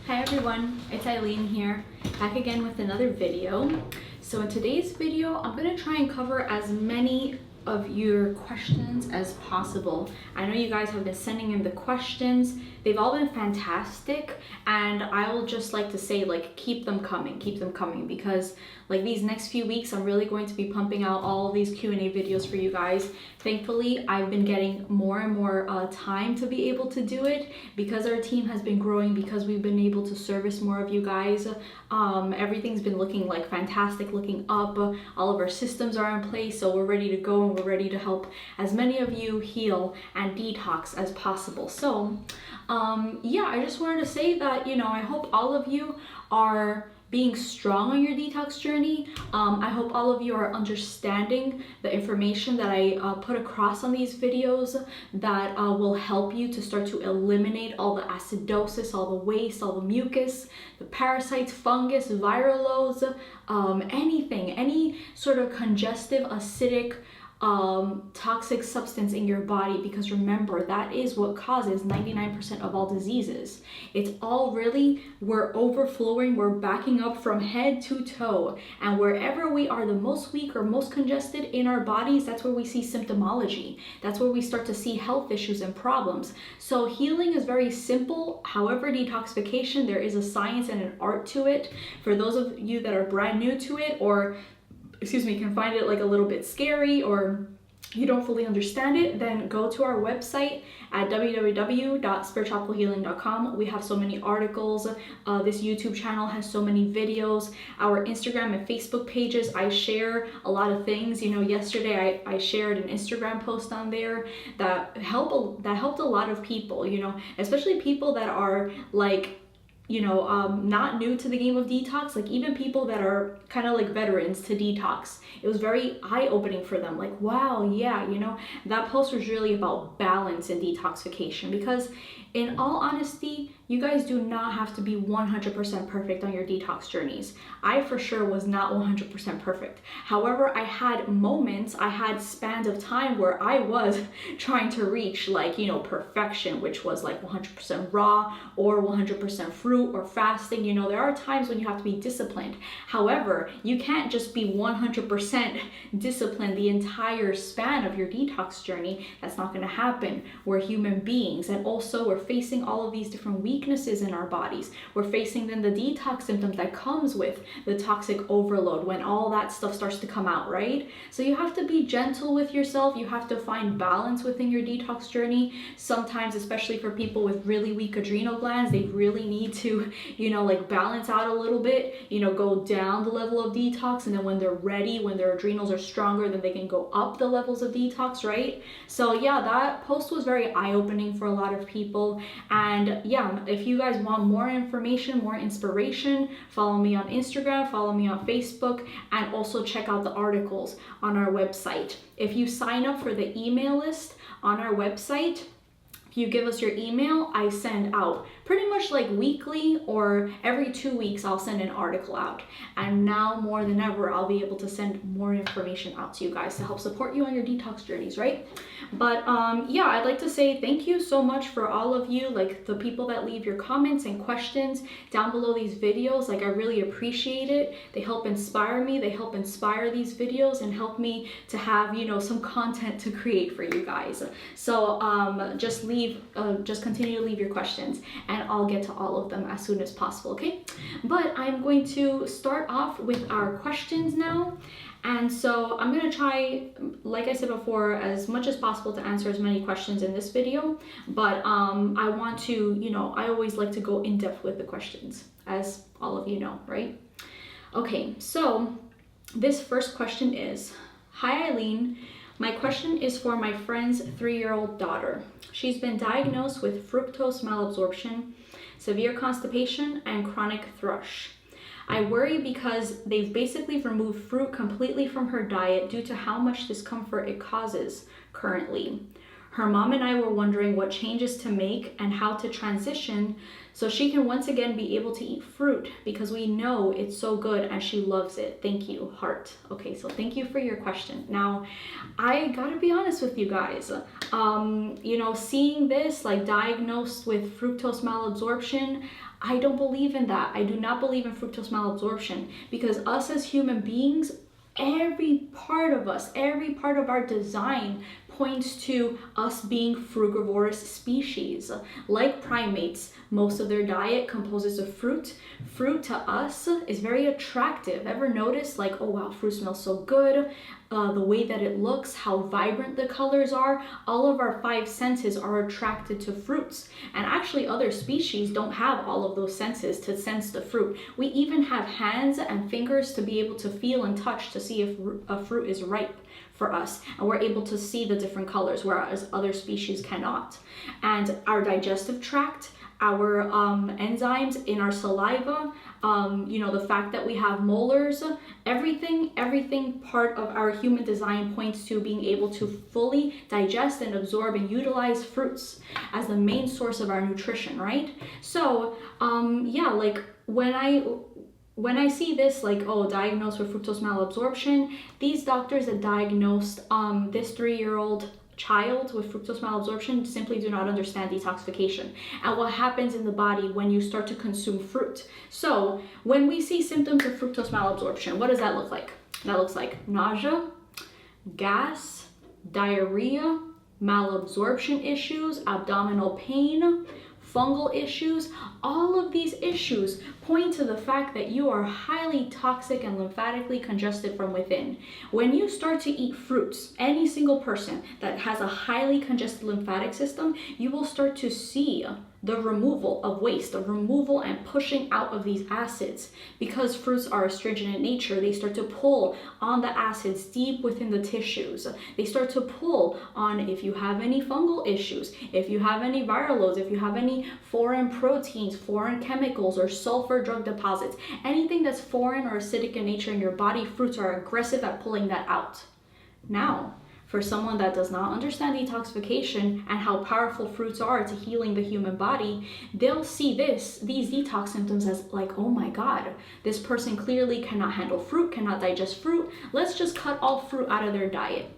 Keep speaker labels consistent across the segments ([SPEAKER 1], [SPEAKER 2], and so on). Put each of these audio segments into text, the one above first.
[SPEAKER 1] Hi everyone, it's Ailin here, back again with another video. So in today's video, I'm going to try and cover as many of your questions as possible. I know you guys have been sending in the questions. They've all been fantastic, and I will just like to say, like, keep them coming, because like these next few weeks I'm really going to be pumping out all of these Q&A videos for you guys. Thankfully, I've been getting more and more time to be able to do it because our team has been growing, because we've been able to service more of you guys. Everything's been looking like fantastic, looking up. All of our systems are in place, so we're ready to go and we're ready to help as many of you heal and detox as possible. So yeah, I just wanted to say that, you know, I hope all of you are being strong on your detox journey. I hope all of you are understanding the information that I put across on these videos that will help you to start to eliminate all the acidosis, all the waste, all the mucus, the parasites, fungus, viral loads, anything, any sort of congestive, acidic, toxic substance in your body, because remember, that is what causes 99% of all diseases. It's all really, we're overflowing, we're backing up from head to toe, and wherever we are the most weak or most congested in our bodies, that's where we see symptomology. That's where we start to see health issues and problems. So healing is very simple. However, detoxification, there is a science and an art to it. For those of you that are brand new to it, or can find it like a little bit scary, or you don't fully understand it, then go to our website at www.spiritualhealing.com. We have so many articles. This YouTube channel has so many videos. Our Instagram and Facebook pages, I share a lot of things. You know, yesterday I shared an Instagram post on there that helped a lot of people, you know, especially people that are like, you know, not new to the game of detox, like even people that are kind of like veterans to detox. It was very eye-opening for them, like, wow, yeah, you know, that post was really about balance and detoxification, because in all honesty, you guys do not have to be 100% perfect on your detox journeys. I for sure was not 100% perfect. However, I had moments, I had spans of time where I was trying to reach, like, you know, perfection, which was like 100% raw or 100% fruit or fasting. You know, there are times when you have to be disciplined. However, you can't just be 100% disciplined the entire span of your detox journey. That's not going to happen. We're human beings, and also we're facing all of these different weaknesses in our bodies. We're facing then the detox symptoms that comes with the toxic overload when all that stuff starts to come out, right? So you have to be gentle with yourself. You have to find balance within your detox journey. Sometimes, especially for people with really weak adrenal glands, they really need to, you know, like balance out a little bit, you know, go down the level of detox, and then when they're ready, when their adrenals are stronger, then they can go up the levels of detox, right? So yeah, that post was very eye-opening for a lot of people. And yeah, if you guys want more information, more inspiration, follow me on Instagram, follow me on Facebook, and also check out the articles on our website. If you sign up for the email list on our website, if you give us your email, I send out pretty much like weekly, or every 2 weeks I'll send an article out. And now more than ever, I'll be able to send more information out to you guys to help support you on your detox journeys, right? But yeah, I'd like to say thank you so much for all of you, like the people that leave your comments and questions down below these videos. Like, I really appreciate it. They help inspire me, they help inspire these videos and help me to have, you know, some content to create for you guys. So just continue to leave your questions, and I'll get to all of them as soon as possible, okay? But I'm going to start off with our questions now. And so I'm going to try, like I said before, as much as possible to answer as many questions in this video. But I want to, you know, I always like to go in depth with the questions, as all of you know, right? Okay, so this first question is, hi Ailin, my question is for my friend's 3-year-old daughter. She's been diagnosed with fructose malabsorption, severe constipation, and chronic thrush. I worry because they've basically removed fruit completely from her diet due to how much discomfort it causes currently. Her mom and I were wondering what changes to make and how to transition so she can once again be able to eat fruit, because we know it's so good and she loves it. Thank you, heart. Okay, so thank you for your question. Now, I gotta be honest with you guys. You know, seeing this, like, diagnosed with fructose malabsorption, I don't believe in that. I do not believe in fructose malabsorption, because us as human beings, every part of us, every part of our design points to us being frugivorous species. Like primates, most of their diet composes of fruit. Fruit to us is very attractive. Ever notice, like, oh wow, fruit smells so good, the way that it looks, how vibrant the colors are? All of our five senses are attracted to fruits. And actually other species don't have all of those senses to sense the fruit. We even have hands and fingers to be able to feel and touch to see if a fruit is ripe for us, and we're able to see the different colors, whereas other species cannot. And our digestive tract, our enzymes in our saliva, you know, the fact that we have molars, everything part of our human design points to being able to fully digest and absorb and utilize fruits as the main source of our nutrition, right? So yeah, like when I see this, like, oh, diagnosed with fructose malabsorption, these doctors that diagnosed this 3-year-old child with fructose malabsorption simply do not understand detoxification and what happens in the body when you start to consume fruit. So when we see symptoms of fructose malabsorption, what does that look like? That looks like nausea, gas, diarrhea, malabsorption issues, abdominal pain, fungal issues. All of these issues point to the fact that you are highly toxic and lymphatically congested from within. When you start to eat fruits, any single person that has a highly congested lymphatic system, you will start to see the removal of waste, the removal and pushing out of these acids. Because fruits are astringent in nature, they start to pull on the acids deep within the tissues. They start to pull on if you have any fungal issues, if you have any viral loads, if you have any foreign proteins, foreign chemicals, or sulfur drug deposits, anything that's foreign or acidic in nature in your body, fruits are aggressive at pulling that out. Now, for someone that does not understand detoxification and how powerful fruits are to healing the human body, they'll see these detox symptoms as like, oh my God, this person clearly cannot handle fruit, cannot digest fruit. Let's just cut all fruit out of their diet.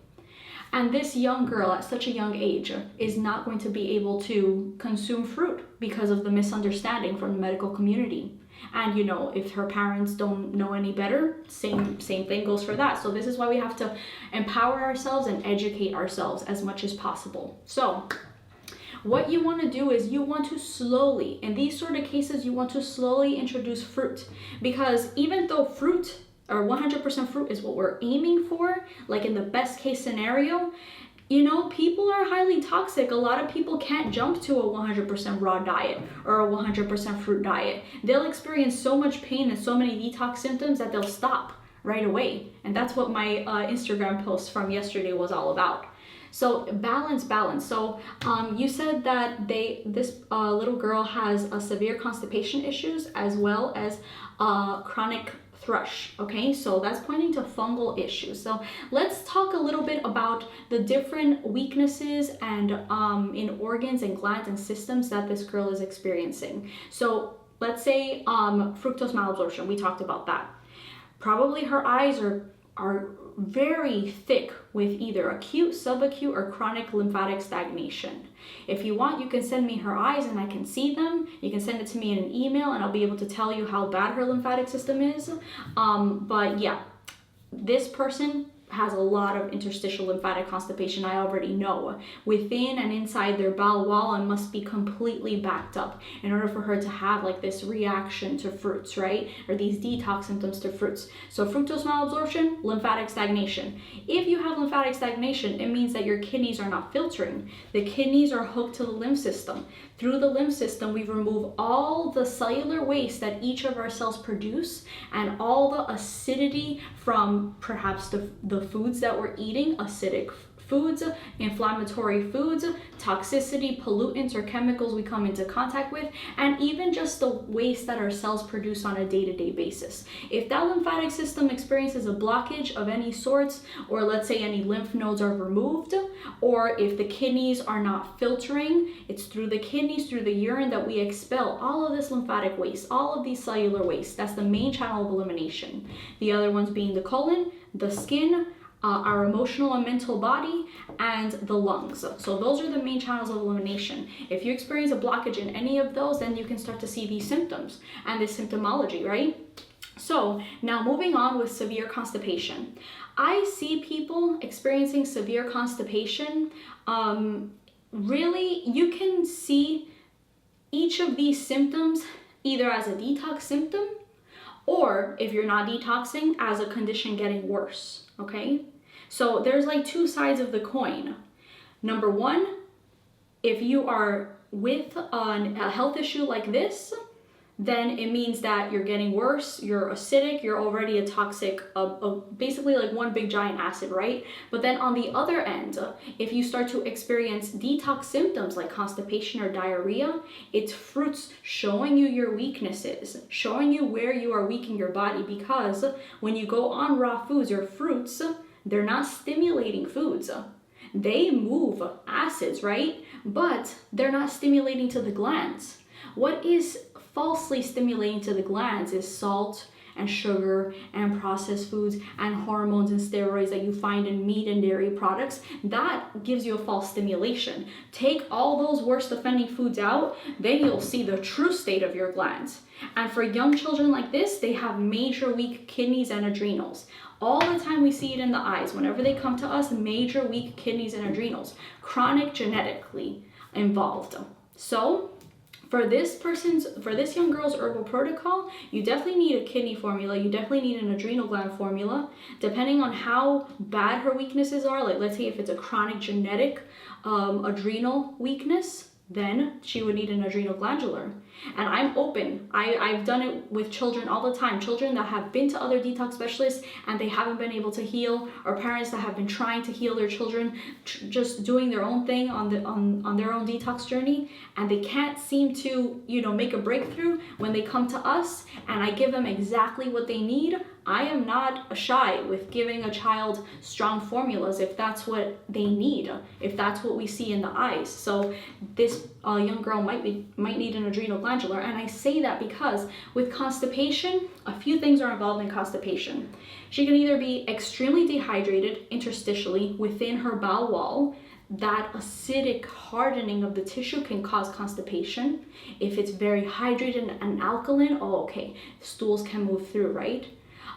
[SPEAKER 1] And this young girl at such a young age is not going to be able to consume fruit because of the misunderstanding from the medical community. And you know, if her parents don't know any better, same thing goes for that. So this is why we have to empower ourselves and educate ourselves as much as possible. So what you want to do is you want to slowly, in these sort of cases, you want to slowly introduce fruit, because even though fruit or 100% fruit is what we're aiming for, like in the best case scenario, you know, people are highly toxic. A lot of people can't jump to a 100% raw diet or a 100% fruit diet. They'll experience so much pain and so many detox symptoms that they'll stop right away. And that's what my Instagram post from yesterday was all about. So balance. So you said that this little girl has severe constipation issues as well as chronic thrush. Okay, so that's pointing to fungal issues. So let's talk a little bit about the different weaknesses and in organs and glands and systems that this girl is experiencing. So let's say fructose malabsorption, we talked about that. Probably her eyes are very thick with either acute, subacute, or chronic lymphatic stagnation. If you want, you can send me her eyes and I can see them. You can send it to me in an email and I'll be able to tell you how bad her lymphatic system is. But yeah, this person has a lot of interstitial lymphatic constipation, I already know. Within and inside their bowel wall and must be completely backed up in order for her to have like this reaction to fruits, right? Or these detox symptoms to fruits. So fructose malabsorption, lymphatic stagnation. If you have lymphatic stagnation, it means that your kidneys are not filtering. The kidneys are hooked to the lymph system. Through the lymph system, we remove all the cellular waste that each of our cells produce and all the acidity from perhaps the foods that we're eating, acidic foods, inflammatory foods, toxicity, pollutants or chemicals we come into contact with, and even just the waste that our cells produce on a day-to-day basis. If that lymphatic system experiences a blockage of any sorts, or let's say any lymph nodes are removed, or if the kidneys are not filtering, it's through the kidneys, through the urine that we expel all of this lymphatic waste, all of these cellular waste. That's the main channel of elimination. The other ones being the colon, the skin, our emotional and mental body, and the lungs. So those are the main channels of elimination. If you experience a blockage in any of those, then you can start to see these symptoms and this symptomology, right? So now moving on with severe constipation. I see people experiencing severe constipation. Really, you can see each of these symptoms either as a detox symptom, or if you're not detoxing, as a condition getting worse, okay? So there's like two sides of the coin. Number one, if you are with a health issue like this, then it means that you're getting worse, you're acidic, you're already a toxic, basically like one big giant acid, right? But then on the other end, if you start to experience detox symptoms like constipation or diarrhea, it's fruits showing you your weaknesses, showing you where you are weak in your body, because when you go on raw foods or fruits, they're not stimulating foods. They move acids, right? But they're not stimulating to the glands. What is falsely stimulating to the glands is salt and sugar and processed foods and hormones and steroids that you find in meat and dairy products. That gives you a false stimulation. Take all those worst offending foods out, then you'll see the true state of your glands. And for young children like this, they have major weak kidneys and adrenals. All the time we see it in the eyes. Whenever they come to us, major weak kidneys and adrenals, chronic, genetically involved. So for this young girl's herbal protocol, you definitely need a kidney formula. You definitely need an adrenal gland formula. Depending on how bad her weaknesses are, like let's say if it's a chronic genetic adrenal weakness, then she would need an adrenal glandular. And I'm open. I've done it with children all the time. Children that have been to other detox specialists and they haven't been able to heal, or parents that have been trying to heal their children, just doing their own thing on their own detox journey, and they can't seem to, make a breakthrough. When they come to us and I give them exactly what they need, I am not shy with giving a child strong formulas if that's what they need, if that's what we see in the eyes. So this young girl might need an adrenal glandular, and I say that because with constipation, a few things are involved in constipation. She can either be extremely dehydrated interstitially within her bowel wall. That acidic hardening of the tissue can cause constipation. If it's very hydrated and alkaline, stools can move through, right?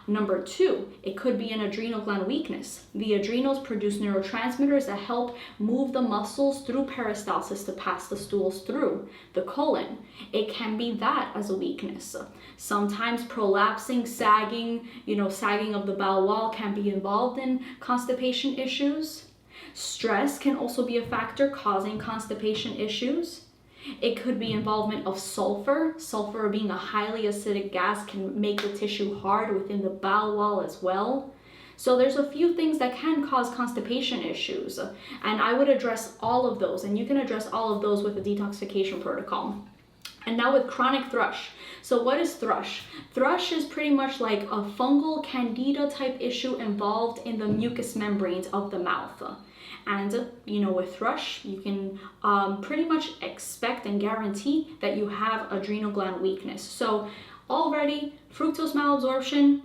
[SPEAKER 1] Number two, it could be an adrenal gland weakness. The adrenals produce neurotransmitters that help move the muscles through peristalsis to pass the stools through the colon. It can be that as a weakness. Sometimes prolapsing, sagging of the bowel wall can be involved in constipation issues. Stress can also be a factor causing constipation issues. It could be involvement of sulfur. Sulfur, being a highly acidic gas, can make the tissue hard within the bowel wall as well. So there's a few things that can cause constipation issues, and I would address all of those, and you can address all of those with a detoxification protocol. And now with chronic thrush. So what is thrush? Thrush is pretty much like a fungal candida type issue involved in the mucous membranes of the mouth. And with thrush, you can pretty much expect and guarantee that you have adrenal gland weakness. So already, fructose malabsorption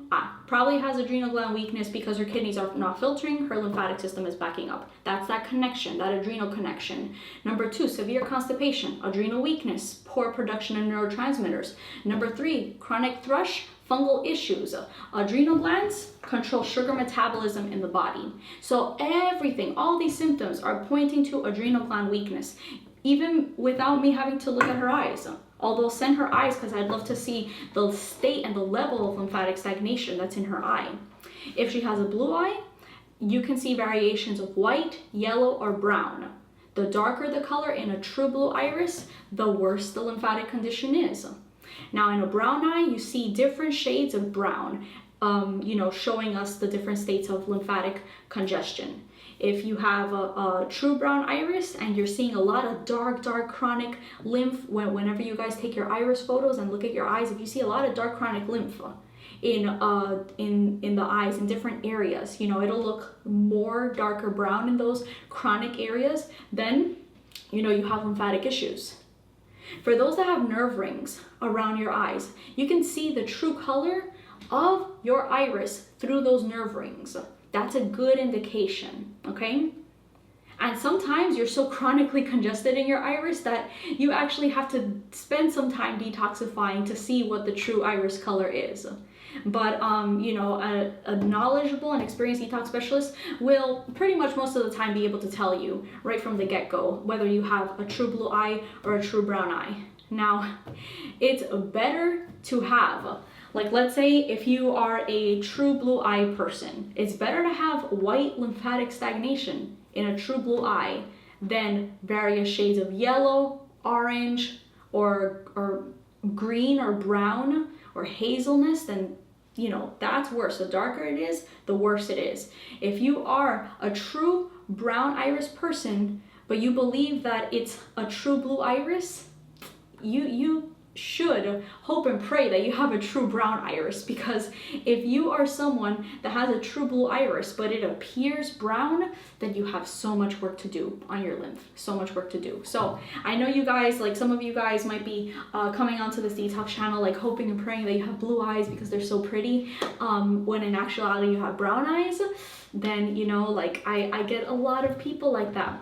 [SPEAKER 1] probably has adrenal gland weakness because her kidneys are not filtering, her lymphatic system is backing up. That's that connection, that adrenal connection. Number two, severe constipation, adrenal weakness, poor production of neurotransmitters. Number three, chronic thrush, fungal issues. Adrenal glands control sugar metabolism in the body. So everything, all these symptoms are pointing to adrenal gland weakness, even without me having to look at her eyes. Although send her eyes, because I'd love to see the state and the level of lymphatic stagnation that's in her eye. If she has a blue eye, you can see variations of white, yellow, or brown. The darker the color in a true blue iris, the worse the lymphatic condition is. Now in a brown eye, you see different shades of brown, showing us the different states of lymphatic congestion. If you have a true brown iris and you're seeing a lot of dark chronic lymph, whenever you guys take your iris photos and look at your eyes, if you see a lot of dark chronic lymph in the eyes in different areas, you know, it'll look more darker brown in those chronic areas, then you know you have lymphatic issues. For those that have nerve rings around your eyes, you can see the true color of your iris through those nerve rings. That's a good indication, okay? And sometimes you're so chronically congested in your iris that you actually have to spend some time detoxifying to see what the true iris color is. But you know, a knowledgeable and experienced detox specialist will pretty much most of the time be able to tell you right from the get-go whether you have a true blue eye or a true brown eye. Now, it's better to have, like, let's say if you are a true blue eye person, it's better to have white lymphatic stagnation in a true blue eye than various shades of yellow, orange, or green or brown or hazelness. Then, you know, that's worse. The darker it is, the worse it is. If you are a true brown iris person, but you believe that it's a true blue iris, you should hope and pray that you have a true brown iris, because if you are someone that has a true blue iris but it appears brown, then you have so much work to do on your lymph, so much work to do. So I know you guys, like some of you guys might be coming onto this detox channel like hoping and praying that you have blue eyes because they're so pretty, when in actuality you have brown eyes. Then, you know, like I get a lot of people like that.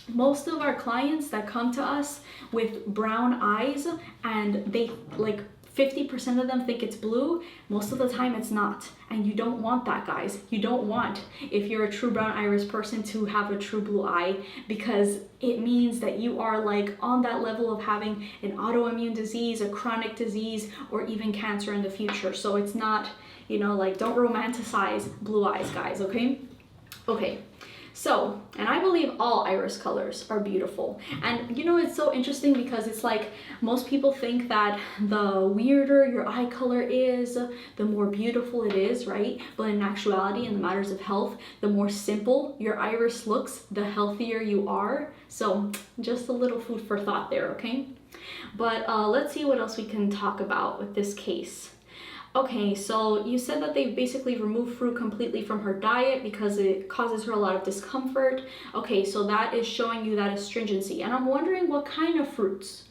[SPEAKER 1] Most of our clients that come to us with brown eyes and they like 50% of them think it's blue, most of the time it's not. And you don't want that, guys. You don't want, if you're a true brown iris person, to have a true blue eye, because it means that you are like on that level of having an autoimmune disease, a chronic disease, or even cancer in the future. So it's not, you know, like, don't romanticize blue eyes, guys, okay? Okay. So, and I believe all iris colors are beautiful. And you know, it's so interesting because it's like most people think that the weirder your eye color is, the more beautiful it is, right? But in actuality, in the matters of health, the more simple your iris looks, the healthier you are. So just a little food for thought there, okay? But let's see what else we can talk about with this case. Okay, so you said that they basically removed fruit completely from her diet because it causes her a lot of discomfort. Okay, so that is showing you that astringency. And I'm wondering what kind of fruits.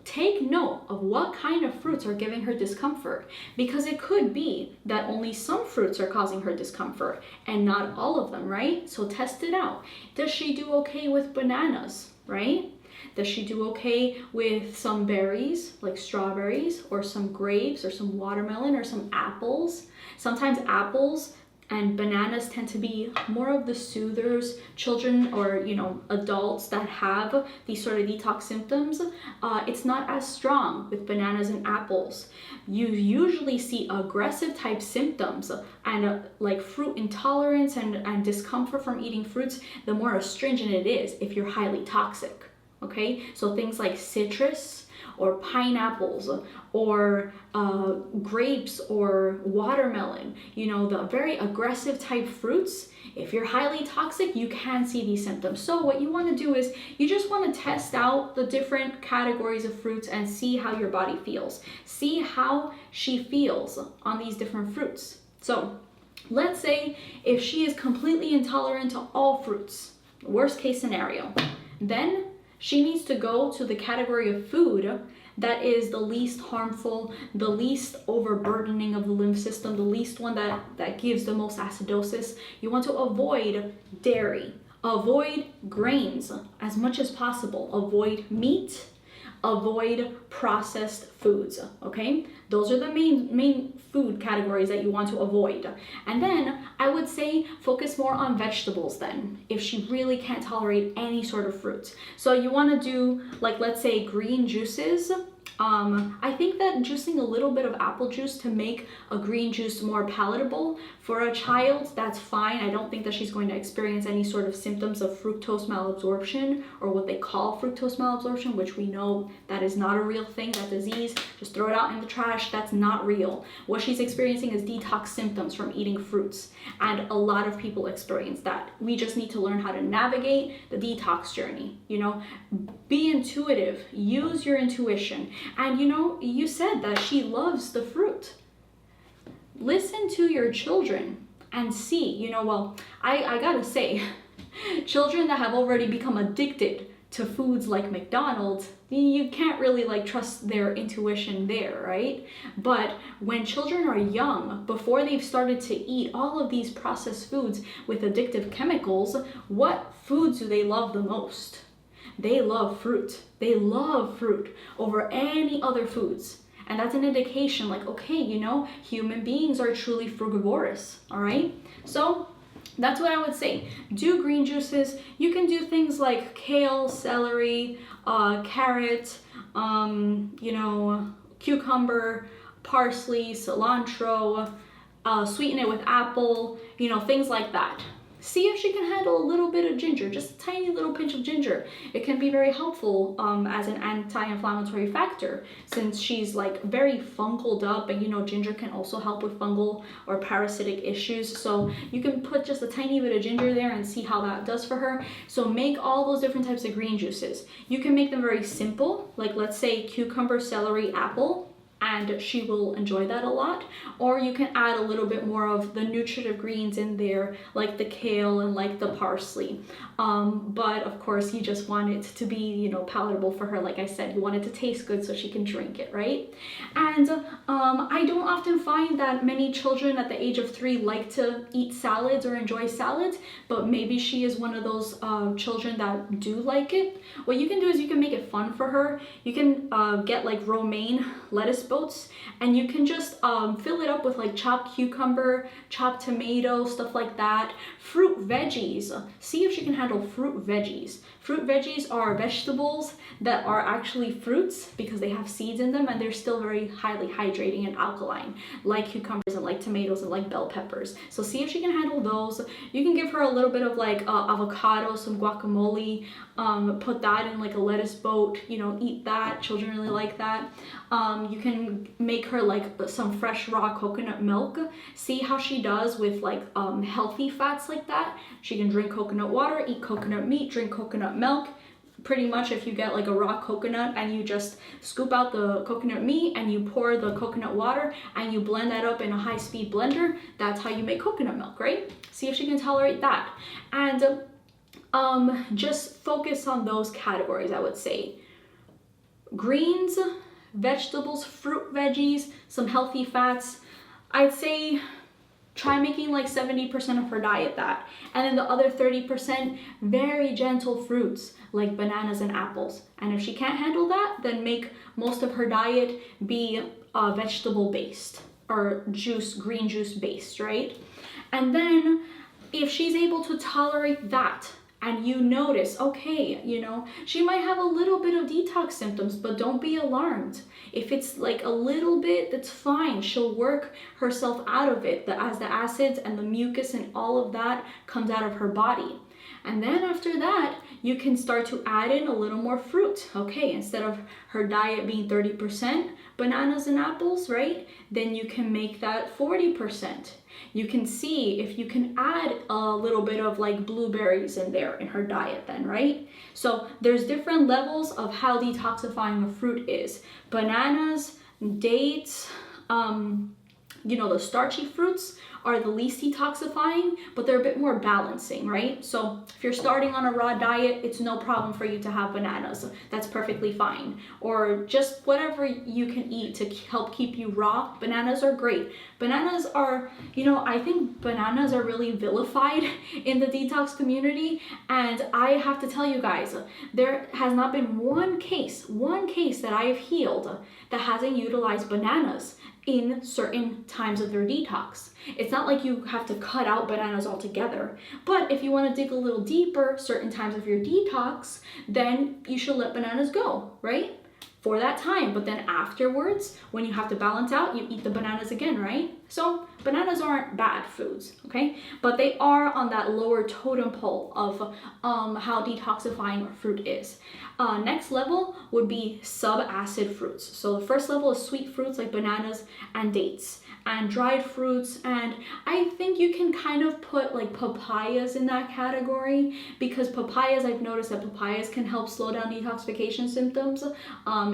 [SPEAKER 1] Take note of what kind of fruits are giving her discomfort, because it could be that only some fruits are causing her discomfort and not all of them, right? So test it out. Does she do okay with bananas, right? Does she do okay with some berries, like strawberries, or some grapes, or some watermelon, or some apples? Sometimes apples and bananas tend to be more of the soothers. Children or, you know, adults that have these sort of detox symptoms, it's not as strong with bananas and apples. You usually see aggressive type symptoms and like fruit intolerance and discomfort from eating fruits, the more astringent it is if you're highly toxic. Okay, so things like citrus or pineapples or grapes or watermelon, you know, the very aggressive type fruits, if you're highly toxic, you can see these symptoms. So what you want to do is you just want to test out the different categories of fruits and see how your body feels. See how she feels on these different fruits. So let's say if she is completely intolerant to all fruits, worst case scenario, then she needs to go to the category of food that is the least harmful, the least overburdening of the lymph system, the least one that gives the most acidosis. You want to avoid dairy, avoid grains as much as possible, avoid meat, avoid processed foods, okay? Those are the main food categories that you want to avoid. And then I would say focus more on vegetables then, if she really can't tolerate any sort of fruits. So you want to do, like, let's say green juices I think that juicing a little bit of apple juice to make a green juice more palatable for a child, that's fine. I don't think that she's going to experience any sort of symptoms of fructose malabsorption, or what they call fructose malabsorption, which we know that is not a real thing, that disease. Just throw it out in the trash. That's not real. What she's experiencing is detox symptoms from eating fruits, and a lot of people experience that. We just need to learn how to navigate the detox journey, you know. Be intuitive, use your intuition. And you know, you said that she loves the fruit. Listen to your children and see, you know, well, I gotta say, children that have already become addicted to foods like McDonald's, you can't really like trust their intuition there, right? But when children are young, before they've started to eat all of these processed foods with addictive chemicals, what foods do they love the most? They love fruit. They love fruit over any other foods. And that's an indication like, okay, you know, human beings are truly frugivorous, all right? So that's what I would say. Do green juices. You can do things like kale, celery, carrot, you know, cucumber, parsley, cilantro, sweeten it with apple, you know, things like that. See if she can handle a little bit of ginger, just a tiny little pinch of ginger. It can be very helpful as an anti-inflammatory factor, since she's like very fungaled up, and you know, ginger can also help with fungal or parasitic issues. So you can put just a tiny bit of ginger there and see how that does for her. So make all those different types of green juices. You can make them very simple, like let's say cucumber, celery, apple, and she will enjoy that a lot. Or you can add a little bit more of the nutritive greens in there, like the kale and like the parsley. But of course, you just want it to be, you know, palatable for her. Like I said, you want it to taste good so she can drink it, right? And I don't often find that many children at the age of 3 like to eat salads or enjoy salads, but maybe she is one of those children that do like it. What you can do is you can make it fun for her. You can get like romaine lettuce boats, and you can just fill it up with like chopped cucumber, chopped tomato, stuff like that. Fruit veggies. See if she can handle fruit veggies. Fruit veggies are vegetables that are actually fruits because they have seeds in them, and they're still very highly hydrating and alkaline, like cucumbers and like tomatoes and like bell peppers. So see if she can handle those. You can give her a little bit of like avocado, some guacamole, put that in like a lettuce boat, you know, eat that. Children really like that. You can make her like some fresh raw coconut milk. See how she does with like healthy fats like that. She can drink coconut water, eat coconut meat, drink coconut milk. Pretty much if you get like a raw coconut and you just scoop out the coconut meat and you pour the coconut water and you blend that up in a high-speed blender, that's how you make coconut milk, right? See if she can tolerate that. And just focus on those categories, I would say. Greens, vegetables, fruit, veggies, some healthy fats. I'd say try making like 70% of her diet that. And then the other 30%, very gentle fruits like bananas and apples. And if she can't handle that, then make most of her diet be vegetable based or green juice based, right? And then if she's able to tolerate that, and you notice, okay, you know, she might have a little bit of detox symptoms, but don't be alarmed. If it's like a little bit, that's fine. She'll work herself out of it as the acids and the mucus and all of that comes out of her body. And then after that, you can start to add in a little more fruit. Okay, instead of her diet being 30% bananas and apples, right? Then you can make that 40%. You can see if you can add a little bit of like blueberries in there in her diet then, right? So there's different levels of how detoxifying a fruit is. Bananas, dates, you know, the starchy fruits are the least detoxifying, but they're a bit more balancing, right? So if you're starting on a raw diet, it's no problem for you to have bananas. That's perfectly fine. Or just whatever you can eat to help keep you raw. Bananas are great. Bananas are, you know, I think bananas are really vilified in the detox community. And I have to tell you guys, there has not been one case that I have healed that hasn't utilized bananas in certain times of their detox. It's not like you have to cut out bananas altogether, but if you want to dig a little deeper certain times of your detox, then you should let bananas go, right? for that time, but then afterwards, when you have to balance out, you eat the bananas again, right? So bananas aren't bad foods, okay? But they are on that lower totem pole of how detoxifying a fruit is. Next level would be sub-acid fruits. So the first level is sweet fruits like bananas and dates, and dried fruits, and I think you can kind of put like papayas in that category, because papayas, I've noticed that papayas can help slow down detoxification symptoms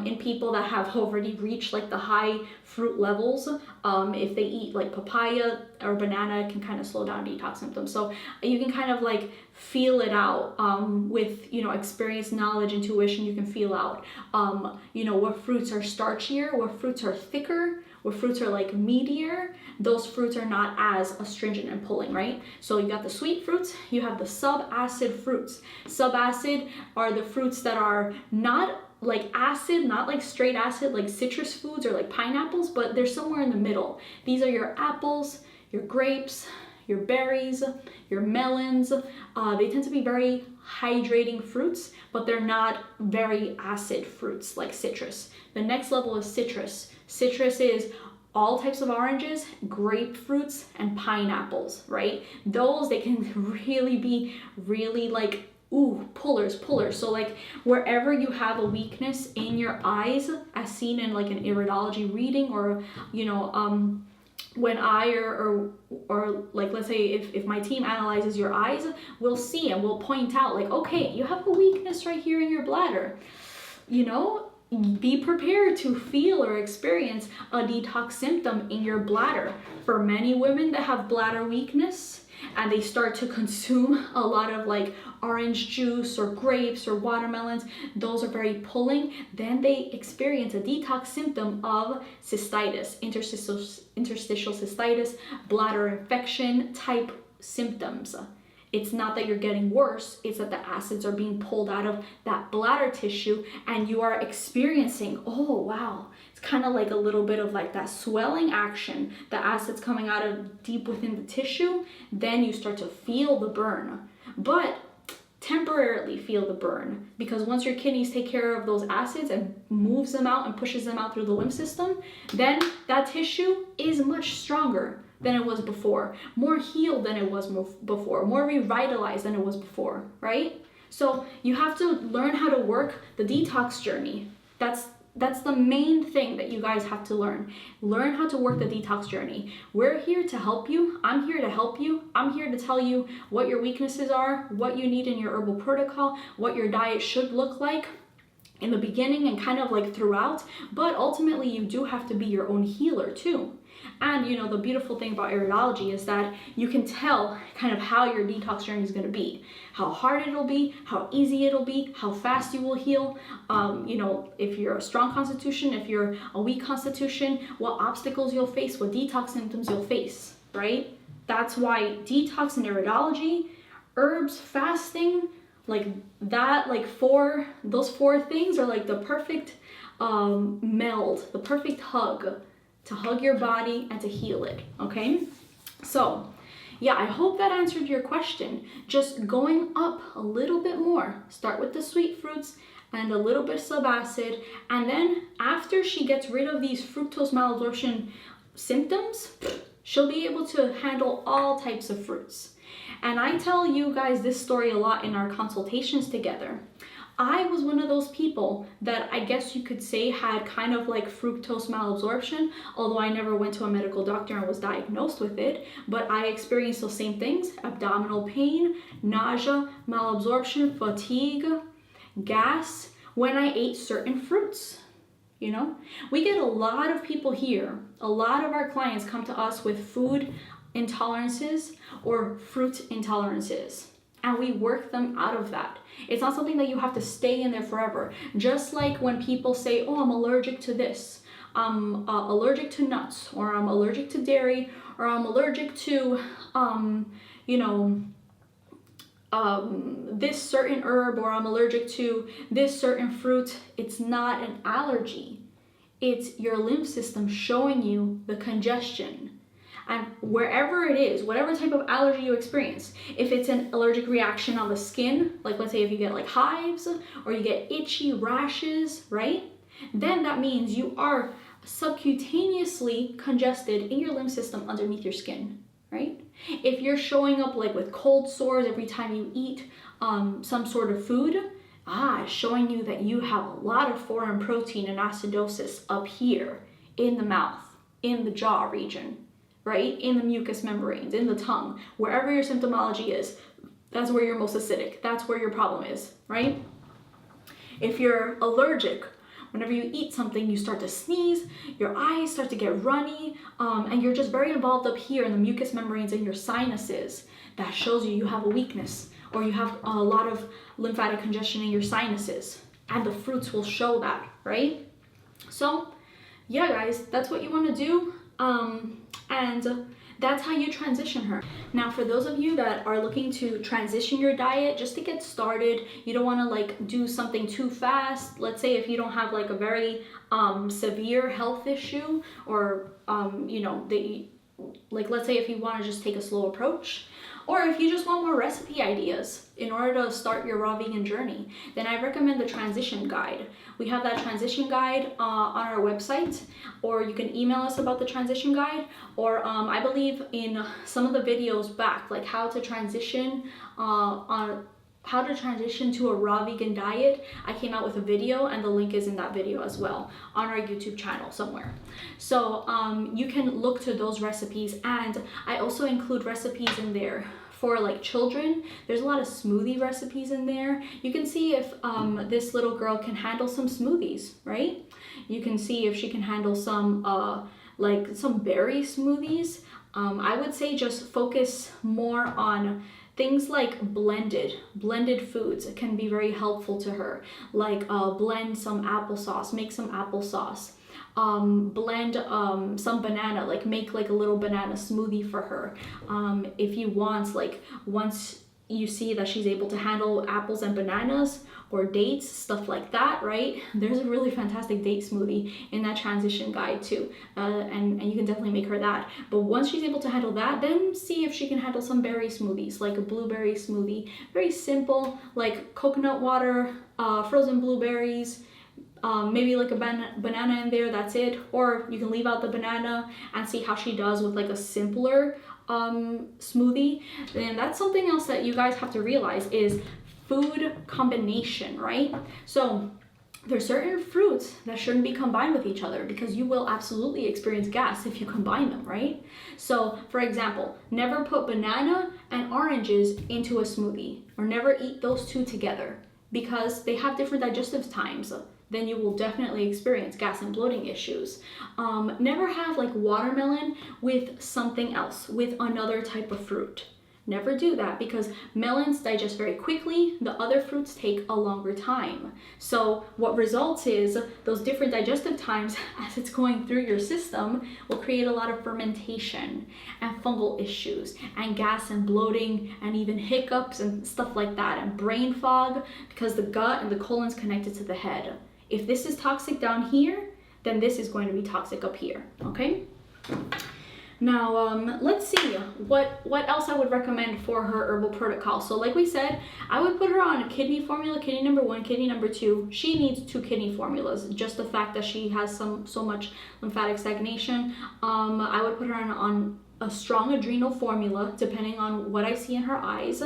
[SPEAKER 1] in people that have already reached like the high fruit levels. If they eat like papaya or banana, it can kind of slow down detox symptoms. So you can kind of like feel it out with, you know, experience, knowledge, intuition. You can feel out, you know, what fruits are starchier, what fruits are thicker, what fruits are like meatier. Those fruits are not as astringent and pulling, right? So you got the sweet fruits, you have the sub-acid fruits. Sub-acid are the fruits that are not like acid, not like straight acid, like citrus foods or like pineapples, but they're somewhere in the middle. These are your apples, your grapes, your berries, your melons. They tend to be very hydrating fruits, but they're not very acid fruits like citrus. The next level is citrus. Citrus is all types of oranges, grapefruits, and pineapples, right? Those, they can really be really like, ooh, pullers. So like wherever you have a weakness in your eyes, as seen in like an iridology reading, or, you know, when I or like, let's say if my team analyzes your eyes, we'll see and we'll point out like, okay, you have a weakness right here in your bladder. You know, be prepared to feel or experience a detox symptom in your bladder. For many women that have bladder weakness and they start to consume a lot of like orange juice or grapes or watermelons, those are very pulling, then they experience a detox symptom of cystitis, interstitial cystitis, bladder infection type symptoms. It's not that you're getting worse, it's that the acids are being pulled out of that bladder tissue and you are experiencing, oh wow, it's kind of like a little bit of like that swelling action, the acids coming out of deep within the tissue. Then you start to feel the burn, but temporarily feel the burn, because once your kidneys take care of those acids and moves them out and pushes them out through the lymph system, then that tissue is much stronger than it was before, more healed than it was before, more revitalized than it was before, right? So you have to learn how to work the detox journey. That's the main thing that you guys have to learn. Learn how to work the detox journey. We're here to help you. I'm here to help you. I'm here to tell you what your weaknesses are, what you need in your herbal protocol, what your diet should look like in the beginning and kind of like throughout. But ultimately, you do have to be your own healer too. And you know, the beautiful thing about iridology is that you can tell kind of how your detox journey is going to be, how hard it'll be, how easy it'll be, how fast you will heal. You know, if you're a strong constitution, if you're a weak constitution, what obstacles you'll face, what detox symptoms you'll face, right? That's why detox and iridology, herbs, fasting, like that, like those four things are like the perfect meld, the perfect hug to hug your body and to heal it, okay? So yeah, I hope that answered your question. Just going up a little bit more. Start with the sweet fruits and a little bit subacid, and then after she gets rid of these fructose malabsorption symptoms, she'll be able to handle all types of fruits. And I tell you guys this story a lot in our consultations together. I was one of those people that I guess you could say had kind of like fructose malabsorption, although I never went to a medical doctor and was diagnosed with it, but I experienced those same things: abdominal pain, nausea, malabsorption, fatigue, gas, when I ate certain fruits. You know, we get a lot of people here, a lot of our clients come to us with food intolerances or fruit intolerances, and we work them out of that. It's not something that you have to stay in there forever. Just like when people say, oh, I'm allergic to this, I'm allergic to nuts, or I'm allergic to dairy, or I'm allergic to, you know, this certain herb, or I'm allergic to this certain fruit. It's not an allergy. It's your lymph system showing you the congestion. And wherever it is, whatever type of allergy you experience, if it's an allergic reaction on the skin, like let's say if you get like hives or you get itchy rashes, right? then that means you are subcutaneously congested in your lymph system underneath your skin, right? If you're showing up like with cold sores every time you eat some sort of food, it's showing you that you have a lot of foreign protein and acidosis up here in the mouth, in the jaw region, right? In the mucous membranes, in the tongue, wherever your symptomology is, that's where you're most acidic. That's where your problem is, right? If you're allergic, whenever you eat something, you start to sneeze, your eyes start to get runny, and you're just very involved up here in the mucous membranes and your sinuses. That shows you have a weakness, or you have a lot of lymphatic congestion in your sinuses, and the fruits will show that, right? So yeah, guys, that's what you want to do, and that's how you transition her. Now, for those of you that are looking to transition your diet just to get started, you don't want to like do something too fast. Let's say if you don't have like a very severe health issue, or you know, let's say if you want to just take a slow approach, or if you just want more recipe ideas in order to start your raw vegan journey, then I recommend the transition guide. We have that transition guide on our website, or you can email us about the transition guide, or I believe in some of the videos back, like how to transition to a raw vegan diet. I came out with a video, and the link is in that video as well on our YouTube channel somewhere. So you can look to those recipes, and I also include recipes in there for like children. There's a lot of smoothie recipes in there. You can see if this little girl can handle some smoothies, right? You can see if she can handle some like some berry smoothies. I would say just focus more on things like blended foods. It can be very helpful to her. Like blend some applesauce, make some applesauce. Blend some banana, like make like a little banana smoothie for her. If you want, like once you see that she's able to handle apples and bananas or dates, stuff like that, right? There's a really fantastic date smoothie in that transition guide too, and you can definitely make her that. But once she's able to handle that, then see if she can handle some berry smoothies, like a blueberry smoothie. Very simple, like coconut water, frozen blueberries, maybe like a banana in there, that's it. Or you can leave out the banana and see how she does with like a simpler smoothie. And that's something else that you guys have to realize is food combination, right? So there's certain fruits that shouldn't be combined with each other, because you will absolutely experience gas if you combine them, right? So for example, never put banana and oranges into a smoothie, or never eat those two together, because they have different digestive times. Then you will definitely experience gas and bloating issues. Never have like watermelon with something else, with another type of fruit. Never do that, because melons digest very quickly, the other fruits take a longer time. So what results is those different digestive times as it's going through your system will create a lot of fermentation and fungal issues and gas and bloating and even hiccups and stuff like that, and brain fog, because the gut and the colon's connected to the head. If this is toxic down here, then this is going to be toxic up here, okay? Now, let's see what else I would recommend for her herbal protocol. So like we said, I would put her on a kidney formula, kidney number 1, kidney number 2. She needs 2 kidney formulas, just the fact that she has so much lymphatic stagnation. I would put her on a strong adrenal formula, depending on what I see in her eyes.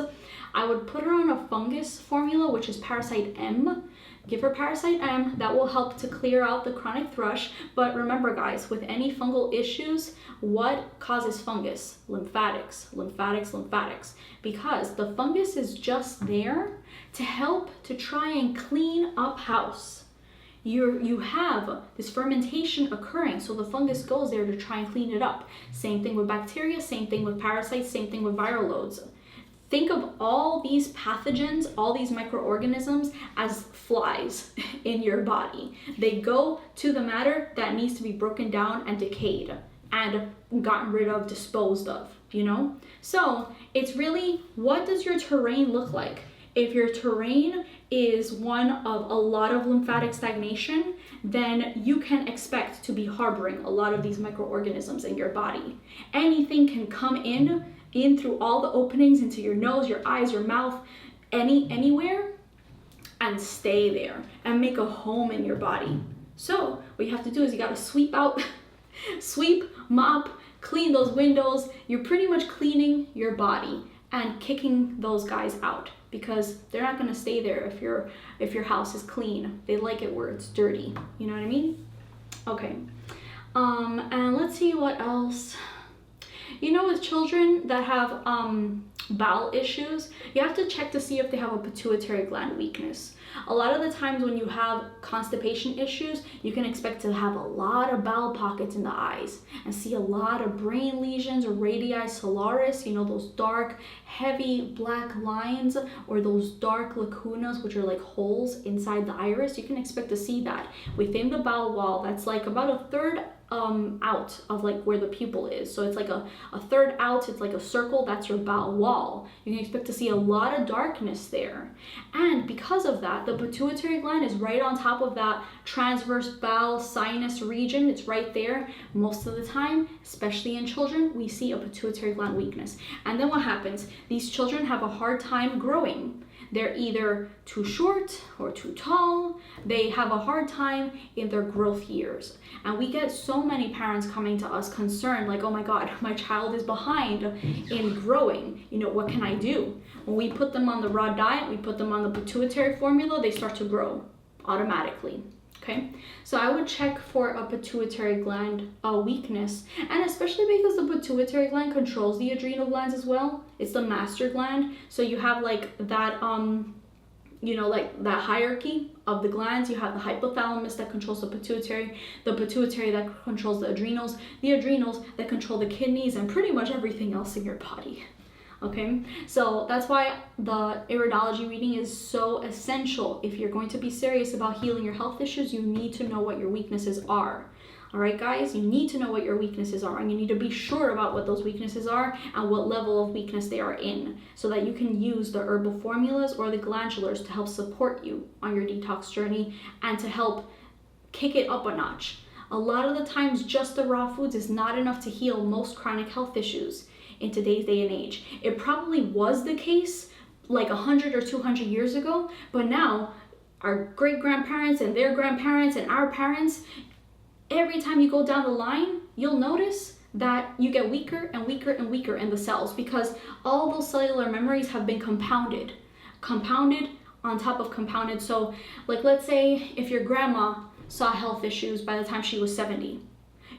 [SPEAKER 1] I would put her on a fungus formula, which is Parasite M. Give her Parasite M, that will help to clear out the chronic thrush. But remember guys, with any fungal issues, what causes fungus? Lymphatics, lymphatics, lymphatics. Because the fungus is just there to help to try and clean up house. You have this fermentation occurring, so the fungus goes there to try and clean it up. Same thing with bacteria, same thing with parasites, same thing with viral loads. Think of all these pathogens, all these microorganisms as flies in your body. They go to the matter that needs to be broken down and decayed and gotten rid of, disposed of, you know? So it's really, what does your terrain look like? If your terrain is one of a lot of lymphatic stagnation, then you can expect to be harboring a lot of these microorganisms in your body. Anything can come in through all the openings into your nose, your eyes, your mouth, anywhere, and stay there and make a home in your body. So what you have to do is you gotta sweep out, sweep, mop, clean those windows. You're pretty much cleaning your body and kicking those guys out, because they're not gonna stay there if your house is clean. They like it where it's dirty. You know what I mean? Okay. And let's see what else. You know, with children that have bowel issues, you have to check to see if they have a pituitary gland weakness. A lot of the times when you have constipation issues, you can expect to have a lot of bowel pockets in the eyes and see a lot of brain lesions or radii solaris, you know, those dark, heavy black lines, or those dark lacunas, which are like holes inside the iris. You can expect to see that within the bowel wall. That's like about a third out of like where the pupil is. So it's like a third out, it's like a circle, that's your bowel wall. You can expect to see a lot of darkness there. And because of that, the pituitary gland is right on top of that transverse bowel sinus region. It's right there. Most of the time, especially in children, we see a pituitary gland weakness. And then what happens? These children have a hard time growing. They're either too short or too tall. They have a hard time in their growth years. And we get so many parents coming to us concerned, like, oh my God, my child is behind in growing. You know, what can I do? When we put them on the raw diet, we put them on the pituitary formula, they start to grow automatically. Okay, so I would check for a pituitary gland weakness, and especially because the pituitary gland controls the adrenal glands as well. It's the master gland, so you have like that, you know, like that hierarchy of the glands. You have the hypothalamus that controls the pituitary that controls the adrenals that control the kidneys, and pretty much everything else in your body. Okay, so that's why the iridology reading is so essential. If you're going to be serious about healing your health issues, you need to know what your weaknesses are. All right, guys, you need to know what your weaknesses are, and you need to be sure about what those weaknesses are and what level of weakness they are in, so that you can use the herbal formulas or the glandulars to help support you on your detox journey and to help kick it up a notch. A lot of the times, just the raw foods is not enough to heal most chronic health issues in today's day and age. It probably was the case like 100 or 200 years ago, but now our great-grandparents and their grandparents and our parents, every time you go down the line, you'll notice that you get weaker and weaker and weaker in the cells, because all those cellular memories have been compounded on top of compounded. So like, let's say if your grandma saw health issues by the time she was 70,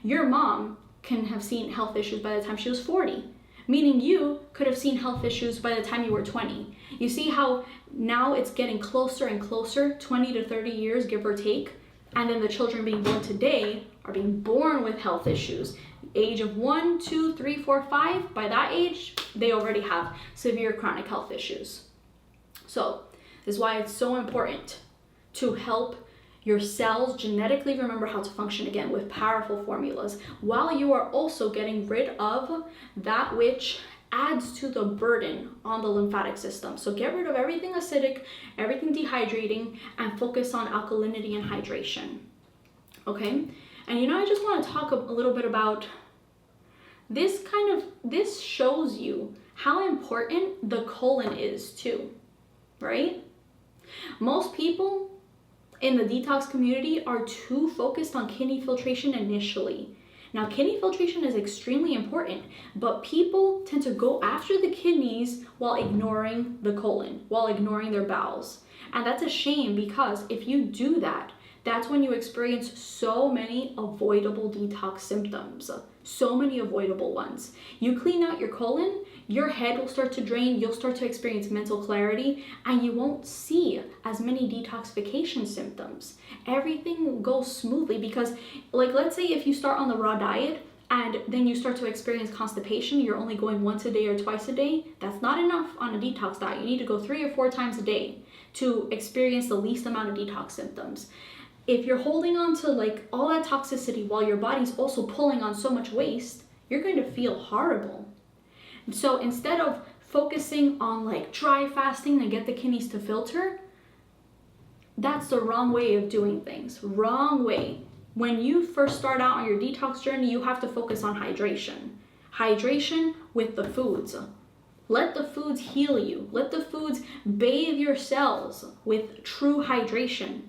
[SPEAKER 1] your mom can have seen health issues by the time she was 40. Meaning you could have seen health issues by the time you were 20. You see how now it's getting closer and closer, 20 to 30 years, give or take. And then the children being born today are being born with health issues. Age of 1, 2, 3, 4, 5, by that age, they already have severe chronic health issues. So this is why it's so important to help your cells genetically remember how to function again with powerful formulas, while you are also getting rid of that which adds to the burden on the lymphatic system. So get rid of everything acidic, everything dehydrating, and focus on alkalinity and hydration. Okay? And you know, I just want to talk a little bit about this this shows you how important the colon is too, right? Most people in the detox community are too focused on kidney filtration initially. Now, kidney filtration is extremely important, but people tend to go after the kidneys while ignoring the colon, while ignoring their bowels. And that's a shame, because if you do that, that's when you experience so many avoidable detox symptoms, so many avoidable ones. You clean out your colon, your head will start to drain, you'll start to experience mental clarity, and you won't see as many detoxification symptoms. Everything will go smoothly, because like, let's say if you start on the raw diet and then you start to experience constipation, you're only going once a day or twice a day, that's not enough on a detox diet. You need to go 3 or 4 times a day to experience the least amount of detox symptoms. If you're holding on to like all that toxicity while your body's also pulling on so much waste, you're going to feel horrible. So instead of focusing on like dry fasting and get the kidneys to filter, that's the wrong way of doing things. Wrong way. When you first start out on your detox journey, you have to focus on hydration. Hydration with the foods. Let the foods heal you. Let the foods bathe your cells with true hydration.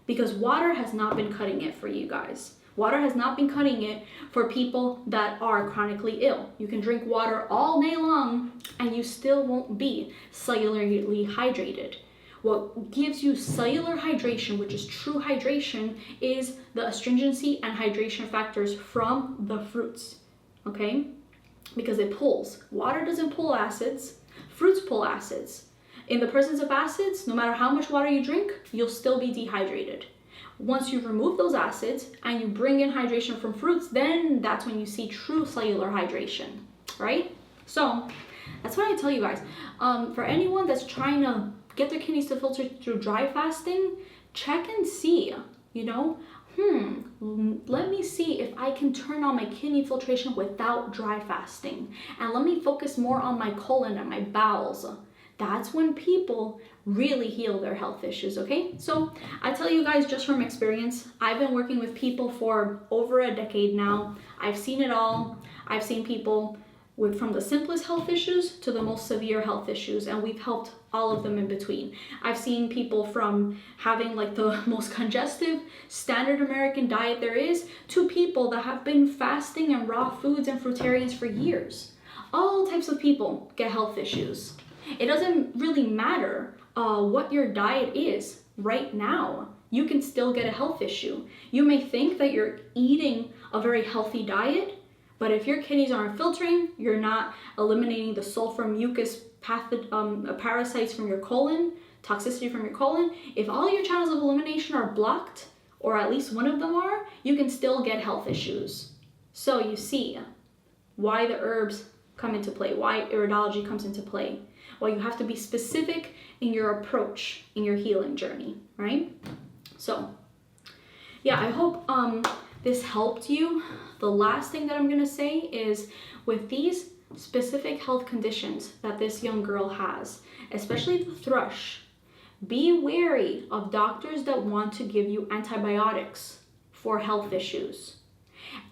[SPEAKER 1] because water has not been cutting it for you guys. Water has not been cutting it for people that are chronically ill. You can drink water all day long and you still won't be cellularly hydrated. What gives you cellular hydration, which is true hydration, is the astringency and hydration factors from the fruits, okay? Because it pulls. Water doesn't pull acids, fruits pull acids. In the presence of acids, no matter how much water you drink, you'll still be dehydrated. Once you remove those acids and you bring in hydration from fruits, then that's when you see true cellular hydration, right? So that's what I tell you guys. For anyone that's trying to get their kidneys to filter through dry fasting, check and see, you know, let me see if I can turn on my kidney filtration without dry fasting. And let me focus more on my colon and my bowels. That's when people really heal their health issues, okay? So I tell you guys, just from experience, I've been working with people for over a decade now. I've seen it all. I've seen people from the simplest health issues to the most severe health issues, and we've helped all of them in between. I've seen people from having like the most congestive standard American diet there is to people that have been fasting and raw foods and fruitarians for years. All types of people get health issues. It doesn't really matter what your diet is right now. You can still get a health issue. You may think that you're eating a very healthy diet, but if your kidneys aren't filtering, you're not eliminating the sulfur mucus parasites from your colon, toxicity from your colon. If all your channels of elimination are blocked, or at least one of them are, you can still get health issues. So you see why the herbs come into play, why iridology comes into play. Well, you have to be specific in your approach in your healing journey, right? So yeah, I hope this helped you. The last thing that I'm gonna say is, with these specific health conditions that this young girl has, especially the thrush, be wary of doctors that want to give you antibiotics for health issues.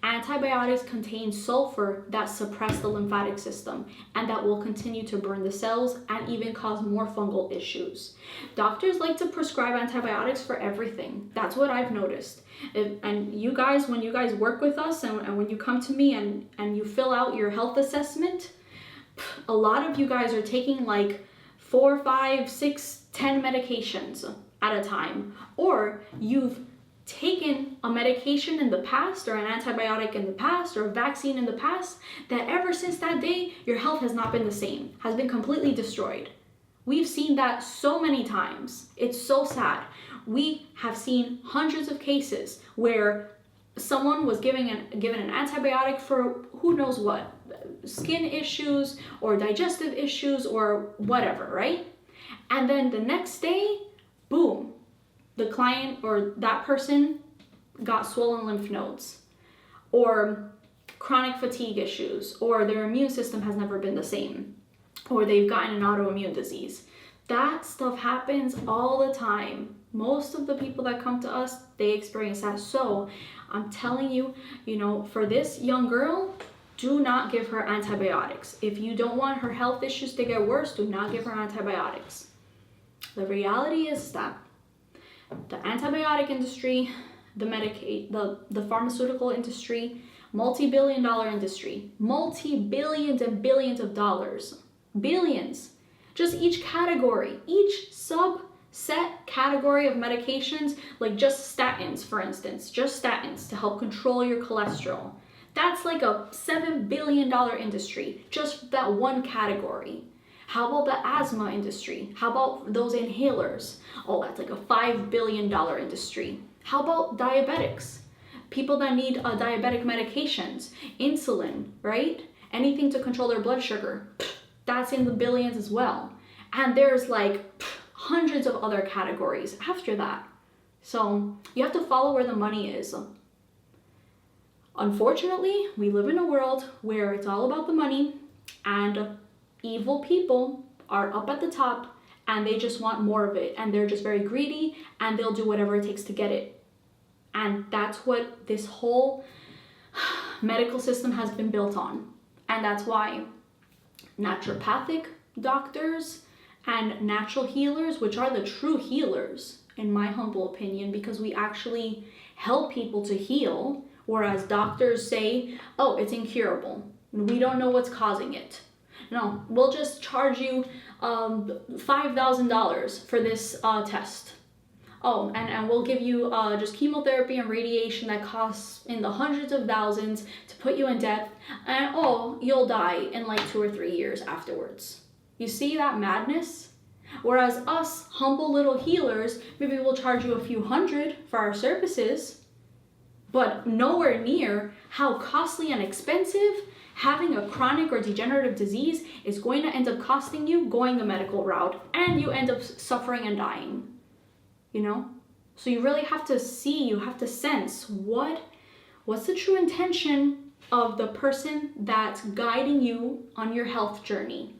[SPEAKER 1] Antibiotics contain sulfur that suppress the lymphatic system and that will continue to burn the cells and even cause more fungal issues. Doctors like to prescribe antibiotics for everything. That's what I've noticed. And you guys, when you guys work with us and when you come to me and you fill out your health assessment, a lot of you guys are taking like 4, 5, 6, 10 medications at a time, or you've taken a medication in the past, or an antibiotic in the past, or a vaccine in the past, that ever since that day, your health has not been the same, has been completely destroyed. We've seen that so many times. It's so sad. We have seen hundreds of cases where someone was given an antibiotic for who knows what, skin issues or digestive issues or whatever, right? And then the next day, boom, the client or that person got swollen lymph nodes, or chronic fatigue issues, or their immune system has never been the same, or they've gotten an autoimmune disease. That stuff happens all the time. Most of the people that come to us, they experience that. So I'm telling you, for this young girl, do not give her antibiotics. If you don't want her health issues to get worse, do not give her antibiotics. The reality is that the antibiotic industry, the pharmaceutical industry, multi-billion-dollar industry, multi-billions and billions of dollars, billions. Just each category, each subset category of medications, like just statins, for instance, just statins to help control your cholesterol. That's like a $7 billion industry, just that one category. How about the asthma industry? How about those inhalers? Oh, that's like a $5 billion industry. How about diabetics? People that need diabetic medications, insulin, right? Anything to control their blood sugar, that's in the billions as well. And there's like hundreds of other categories after that. So you have to follow where the money is. Unfortunately, we live in a world where it's all about the money, and evil people are up at the top and they just want more of it, and they're just very greedy and they'll do whatever it takes to get it. And that's what this whole medical system has been built on. And that's why naturopathic doctors and natural healers, which are the true healers, in my humble opinion, because we actually help people to heal, whereas doctors say, oh, it's incurable. We don't know what's causing it. No, we'll just charge you $5,000 for this test. Oh, and we'll give you just chemotherapy and radiation that costs in the hundreds of thousands to put you in debt, and oh, you'll die in like 2 or 3 years afterwards. You see that madness? Whereas us humble little healers, maybe we'll charge you a few hundred for our services, but nowhere near how costly and expensive having a chronic or degenerative disease is going to end up costing you going the medical route, and you end up suffering and dying. You know? So you really have to see, you have to sense what's the true intention of the person that's guiding you on your health journey.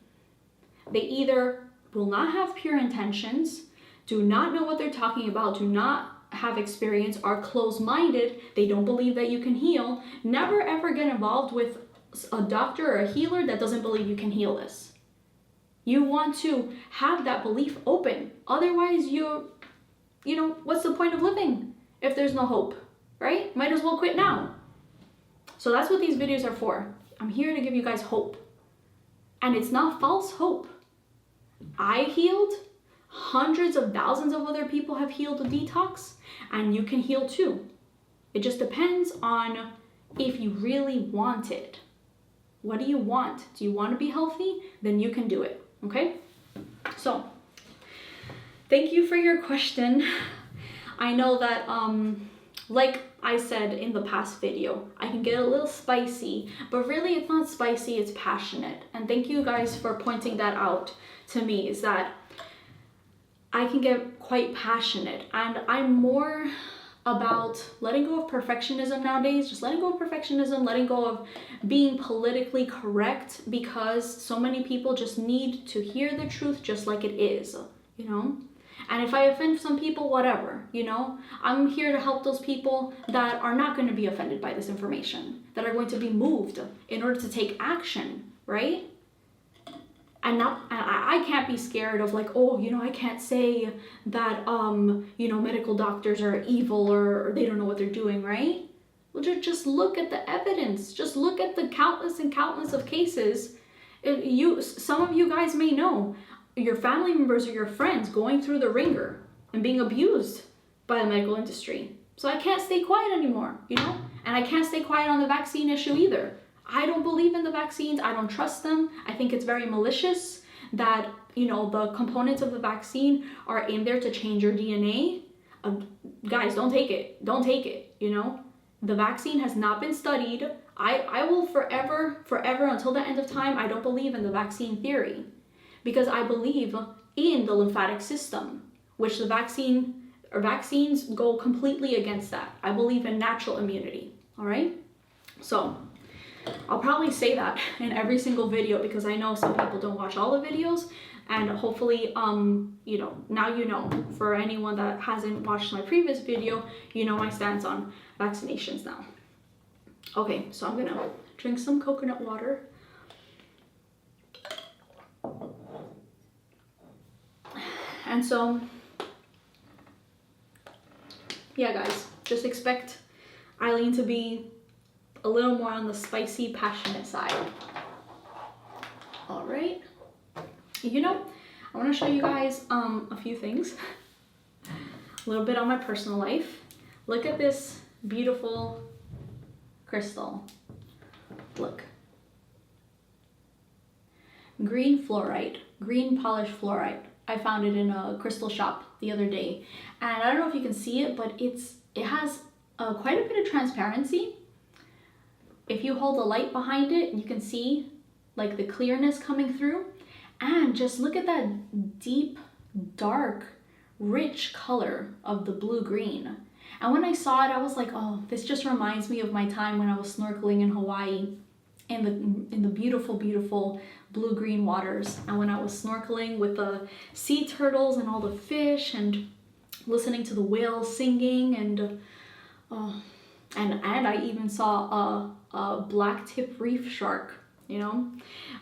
[SPEAKER 1] They either will not have pure intentions, do not know what they're talking about, do not have experience, are closed-minded, they don't believe that you can heal. Never ever get involved with a doctor or a healer that doesn't believe you can heal this. You want to have that belief open. Otherwise, you know, what's the point of living if there's no hope, right? Might as well quit now. So that's what these videos are for. I'm here to give you guys hope. And it's not false hope. I healed. Hundreds of thousands of other people have healed with Detox, and you can heal too. It just depends on if you really want it. What do you want? Do you want to be healthy? Then you can do it, okay? So, thank you for your question. I know that, like I said in the past video, I can get a little spicy, but really it's not spicy, it's passionate. And thank you guys for pointing that out to me, is that I can get quite passionate, and I'm more about letting go of perfectionism nowadays, just letting go of perfectionism, letting go of being politically correct, because so many people just need to hear the truth just like it is, you know? And if I offend some people, whatever, you know? I'm here to help those people that are not going to be offended by this information, that are going to be moved in order to take action, right? And I can't be scared of like, oh, you know, I can't say that, you know, medical doctors are evil or they don't know what they're doing, right? Well, just look at the evidence. Just look at the countless and countless of cases. Some of you guys may know your family members or your friends going through the ringer and being abused by the medical industry. So I can't stay quiet anymore, you know? And I can't stay quiet on the vaccine issue either. I don't believe in the vaccines. I don't trust them. I think it's very malicious that, you know, the components of the vaccine are in there to change your DNA. Guys, don't take it. Don't take it, you know? The vaccine has not been studied. I will forever, until the end of time, I don't believe in the vaccine theory, because I believe in the lymphatic system, which the vaccines go completely against that. I believe in natural immunity, all right? So I'll probably say that in every single video, because I know some people don't watch all the videos, and hopefully, you know, now you know. For anyone that hasn't watched my previous video, you know my stance on vaccinations now. Okay, so I'm gonna drink some coconut water. And so, yeah guys, just expect Ailin to be a little more on the spicy, passionate side. All right. You know, I want to show you guys a few things. A little bit on my personal life. Look at this beautiful crystal. Look. Green fluorite, green polished fluorite. I found it in a crystal shop the other day. And I don't know if you can see it, but it has quite a bit of transparency. If you hold the light behind it, you can see like the clearness coming through. And just look at that deep, dark, rich color of the blue-green. And when I saw it, I was like, oh, this just reminds me of my time when I was snorkeling in Hawaii in the beautiful, beautiful blue-green waters. And when I was snorkeling with the sea turtles and all the fish and listening to the whales singing, and I even saw a black tip reef shark you know?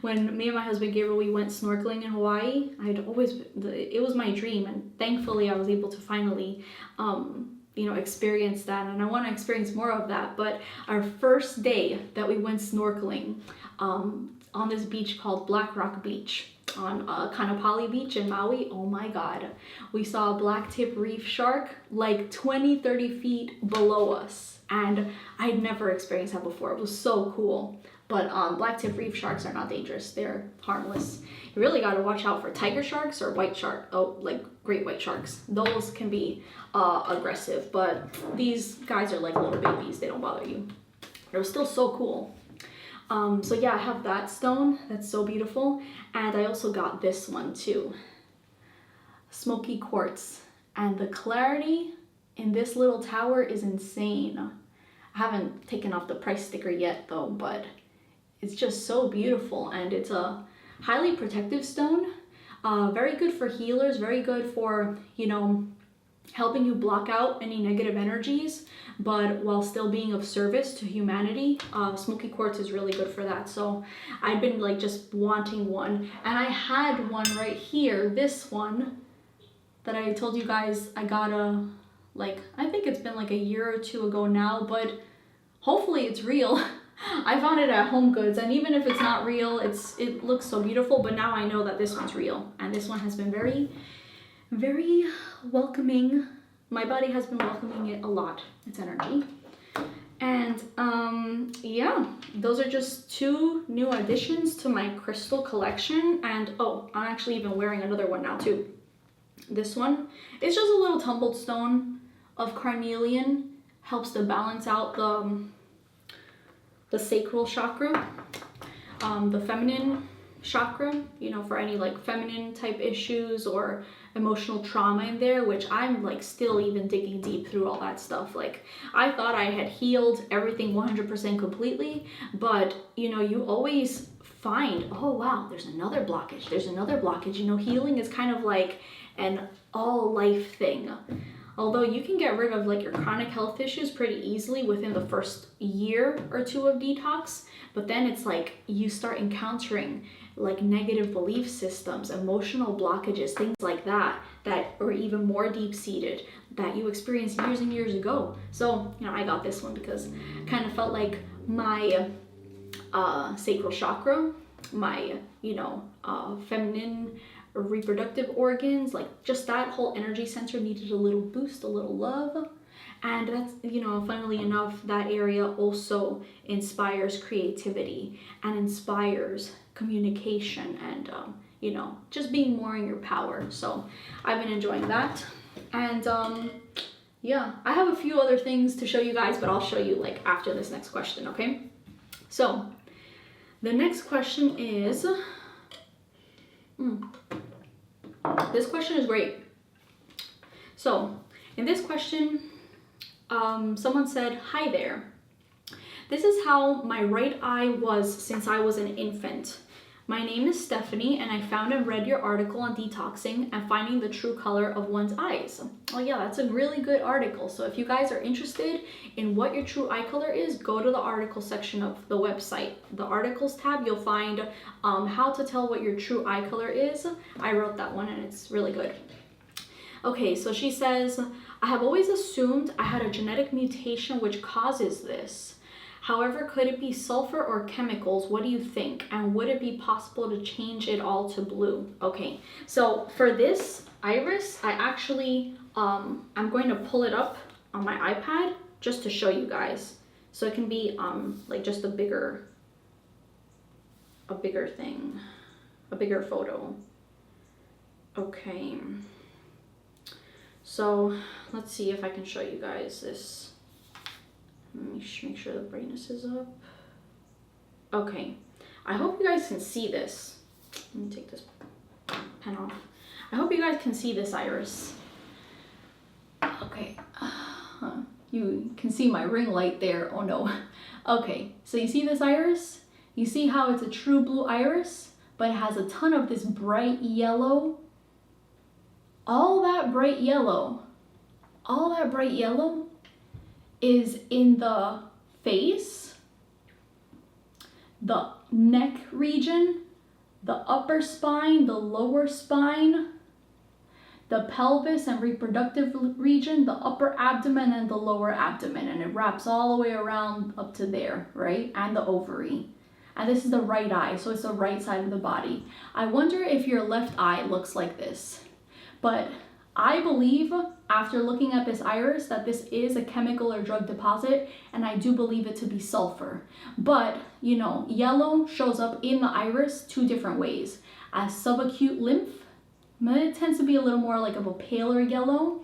[SPEAKER 1] When me and my husband Gabriel, we went snorkeling in Hawaii, it was my dream, and thankfully I was able to finally, you know, experience that, and I want to experience more of that. But our first day that we went snorkeling on this beach called Black Rock Beach, on Kanapali Beach in Maui, oh my god, we saw a black tip reef shark like 20-30 feet below us, and I'd never experienced that before. It was so cool. But black tip reef sharks are not dangerous, they're harmless. You really got to watch out for tiger sharks or like great white sharks. Those can be aggressive, but these guys are like little babies, they don't bother you. It was still so cool. So yeah, I have that stone, that's so beautiful. And I also got this one too, smoky quartz. And the clarity in this little tower is insane. I haven't taken off the price sticker yet though, but it's just so beautiful. And it's a highly protective stone, very good for healers, very good for, you know, helping you block out any negative energies, but while still being of service to humanity. Smoky quartz is really good for that. So I've been like just wanting one, and I had one right here, this one that I told you guys I got I think it's been like a year or two ago now, but hopefully it's real. I found it at Home Goods, and even if it's not real, it looks so beautiful. But now I know that this one's real, and this one has been very, very welcoming. My body has been welcoming it a lot, its energy. And yeah, those are just 2 new additions to my crystal collection. And oh, I'm actually even wearing another one now too. This one is just a little tumbled stone of carnelian, helps to balance out the sacral chakra, the feminine chakra, you know, for any like feminine type issues or emotional trauma in there, which I'm like still even digging deep through all that stuff. Like I thought I had healed everything 100% completely, but you know, you always find, oh wow, there's another blockage. You know, healing is kind of like an all life thing. Although you can get rid of like your chronic health issues pretty easily within the first year or 2 of detox, but then it's like you start encountering like negative belief systems, emotional blockages, things like that are even more deep-seated that you experienced years and years ago. So, you know, I got this one because I kind of felt like my sacral chakra, my, you know, feminine reproductive organs, like just that whole energy center needed a little boost, a little love. And that's, you know, funnily enough, that area also inspires creativity and inspires communication and, you know, just being more in your power. So I've been enjoying that. And yeah, I have a few other things to show you guys, but I'll show you like after this next question, okay? So the next question is, this question is great. So in this question, someone said, hi there. This is how my right eye was since I was an infant. My name is Stephanie, and I found and read your article on detoxing and finding the true color of one's eyes. Oh yeah, that's a really good article. So if you guys are interested in what your true eye color is, go to the article section of the website. The articles tab, you'll find how to tell what your true eye color is. I wrote that one and it's really good. Okay, so she says, I have always assumed I had a genetic mutation which causes this. However, could it be sulfur or chemicals? What do you think? And would it be possible to change it all to blue? Okay, so for this iris, I actually, I'm going to pull it up on my iPad just to show you guys. So it can be like just a bigger thing, a bigger photo. Okay. So let's see if I can show you guys this. Let me make sure the brightness is up. Okay, I hope you guys can see this. Let me take this pen off. I hope you guys can see this iris. Okay, you can see my ring light there. Oh no. Okay, so you see this iris? You see how it's a true blue iris, but it has a ton of this bright yellow. All that bright yellow is in the face, the neck region, the upper spine, the lower spine, the pelvis and reproductive region, the upper abdomen and the lower abdomen, and it wraps all the way around up to there, right? And the ovary. And this is the right eye, so it's the right side of the body. I wonder if your left eye looks like this, but I believe after looking at this iris that this is a chemical or drug deposit, and I do believe it to be sulfur. But, you know, yellow shows up in the iris 2 different ways. As subacute lymph, it tends to be a little more like of a paler yellow,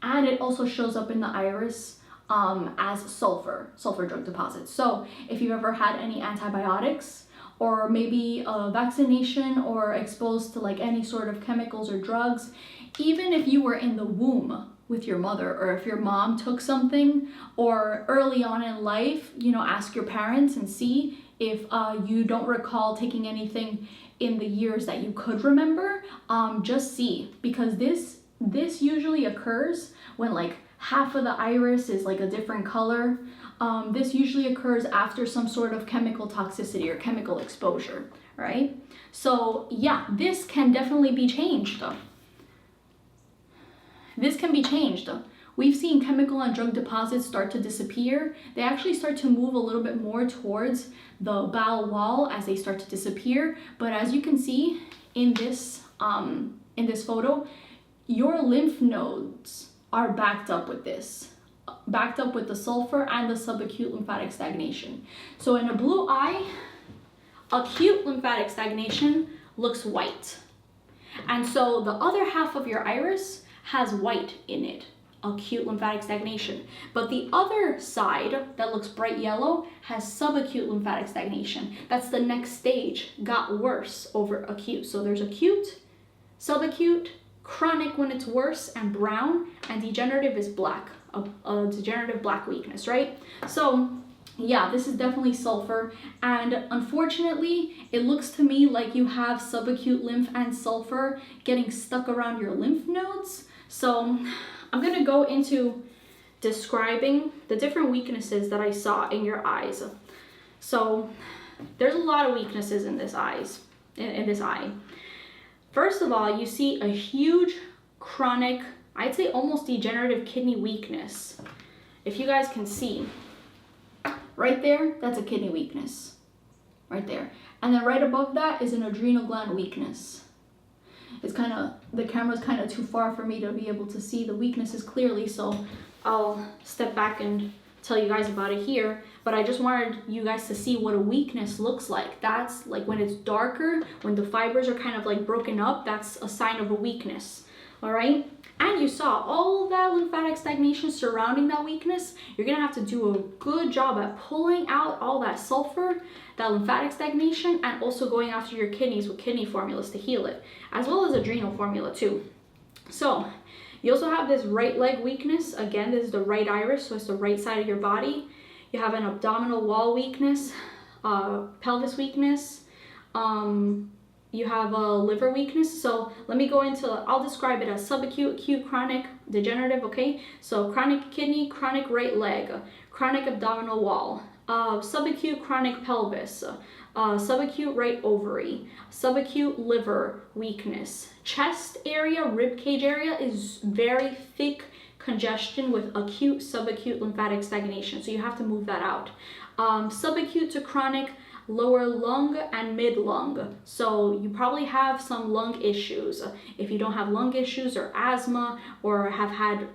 [SPEAKER 1] and it also shows up in the iris as sulfur drug deposits. So if you've ever had any antibiotics, or maybe a vaccination, or exposed to like any sort of chemicals or drugs, even if you were in the womb with your mother, or if your mom took something, or early on in life, you know, ask your parents and see if you don't recall taking anything in the years that you could remember. Just see, because this usually occurs when like half of the iris is like a different color. This usually occurs after some sort of chemical toxicity or chemical exposure, right? So yeah, this can definitely be changed. This can be changed. We've seen chemical and drug deposits start to disappear. They actually start to move a little bit more towards the bowel wall as they start to disappear. But as you can see in this photo, your lymph nodes are backed up with this, backed up with the sulfur and the subacute lymphatic stagnation. So in a blue eye, acute lymphatic stagnation looks white. And so the other half of your iris has white in it, acute lymphatic stagnation. But the other side that looks bright yellow has subacute lymphatic stagnation. That's the next stage, got worse over acute. So there's acute, subacute, chronic when it's worse and brown, and degenerative is black, a degenerative black weakness, right? So yeah, this is definitely sulfur, and unfortunately, it looks to me like you have subacute lymph and sulfur getting stuck around your lymph nodes. So I'm gonna go into describing the different weaknesses that I saw in your eyes. So there's a lot of weaknesses in this eye. First of all, you see a huge chronic, I'd say almost degenerative kidney weakness. If you guys can see, right there, that's a kidney weakness, right there. And then right above that is an adrenal gland weakness. It's kind of, the camera's kind of too far for me to be able to see the weaknesses clearly, so I'll step back and tell you guys about it here. But I just wanted you guys to see what a weakness looks like. That's like when it's darker, when the fibers are kind of like broken up, that's a sign of a weakness, all right? And you saw all that lymphatic stagnation surrounding that weakness. You're gonna have to do a good job at pulling out all that sulfur, that lymphatic stagnation, and also going after your kidneys with kidney formulas to heal it, as well as adrenal formula too. So you also have this right leg weakness. Again, this is the right iris, so it's the right side of your body. You have an abdominal wall weakness, pelvis weakness, you have a liver weakness. So let me go into, I'll describe it as subacute, acute, chronic, degenerative, okay? So chronic kidney, chronic right leg, chronic abdominal wall, subacute chronic pelvis, subacute right ovary, subacute liver weakness. Chest area, rib cage area is very thick congestion with acute subacute lymphatic stagnation, so you have to move that out. Subacute to chronic lower lung and mid lung, so you probably have some lung issues. If you don't have lung issues or asthma, or have had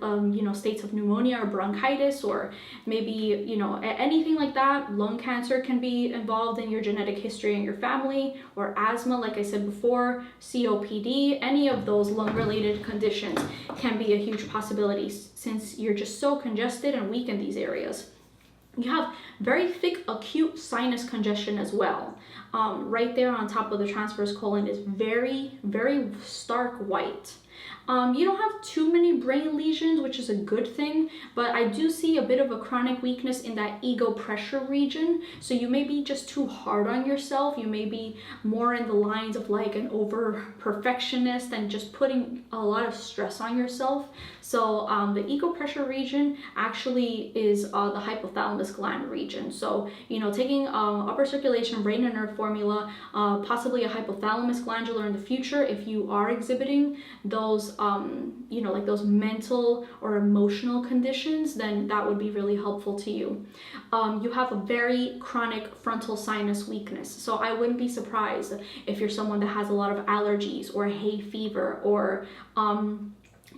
[SPEAKER 1] states of pneumonia or bronchitis, or maybe anything like that, lung cancer can be involved in your genetic history in your family, or asthma, like I said before, COPD, any of those lung related conditions can be a huge possibility since you're just so congested and weak in these areas. You have very thick acute sinus congestion as well. Right there on top of the transverse colon is very, very stark white. You don't have too many brain lesions, which is a good thing, but I do see a bit of a chronic weakness in that ego pressure region. So you may be just too hard on yourself. You may be more in the lines of like an over perfectionist and just putting a lot of stress on yourself. So the ego pressure region actually is the hypothalamus gland region. So, you know, taking upper circulation, brain and nerve formula, possibly a hypothalamus glandular in the future, if you are exhibiting those, you know, like those mental or emotional conditions, then that would be really helpful to you. You have a very chronic frontal sinus weakness. So I wouldn't be surprised if you're someone that has a lot of allergies or hay fever, or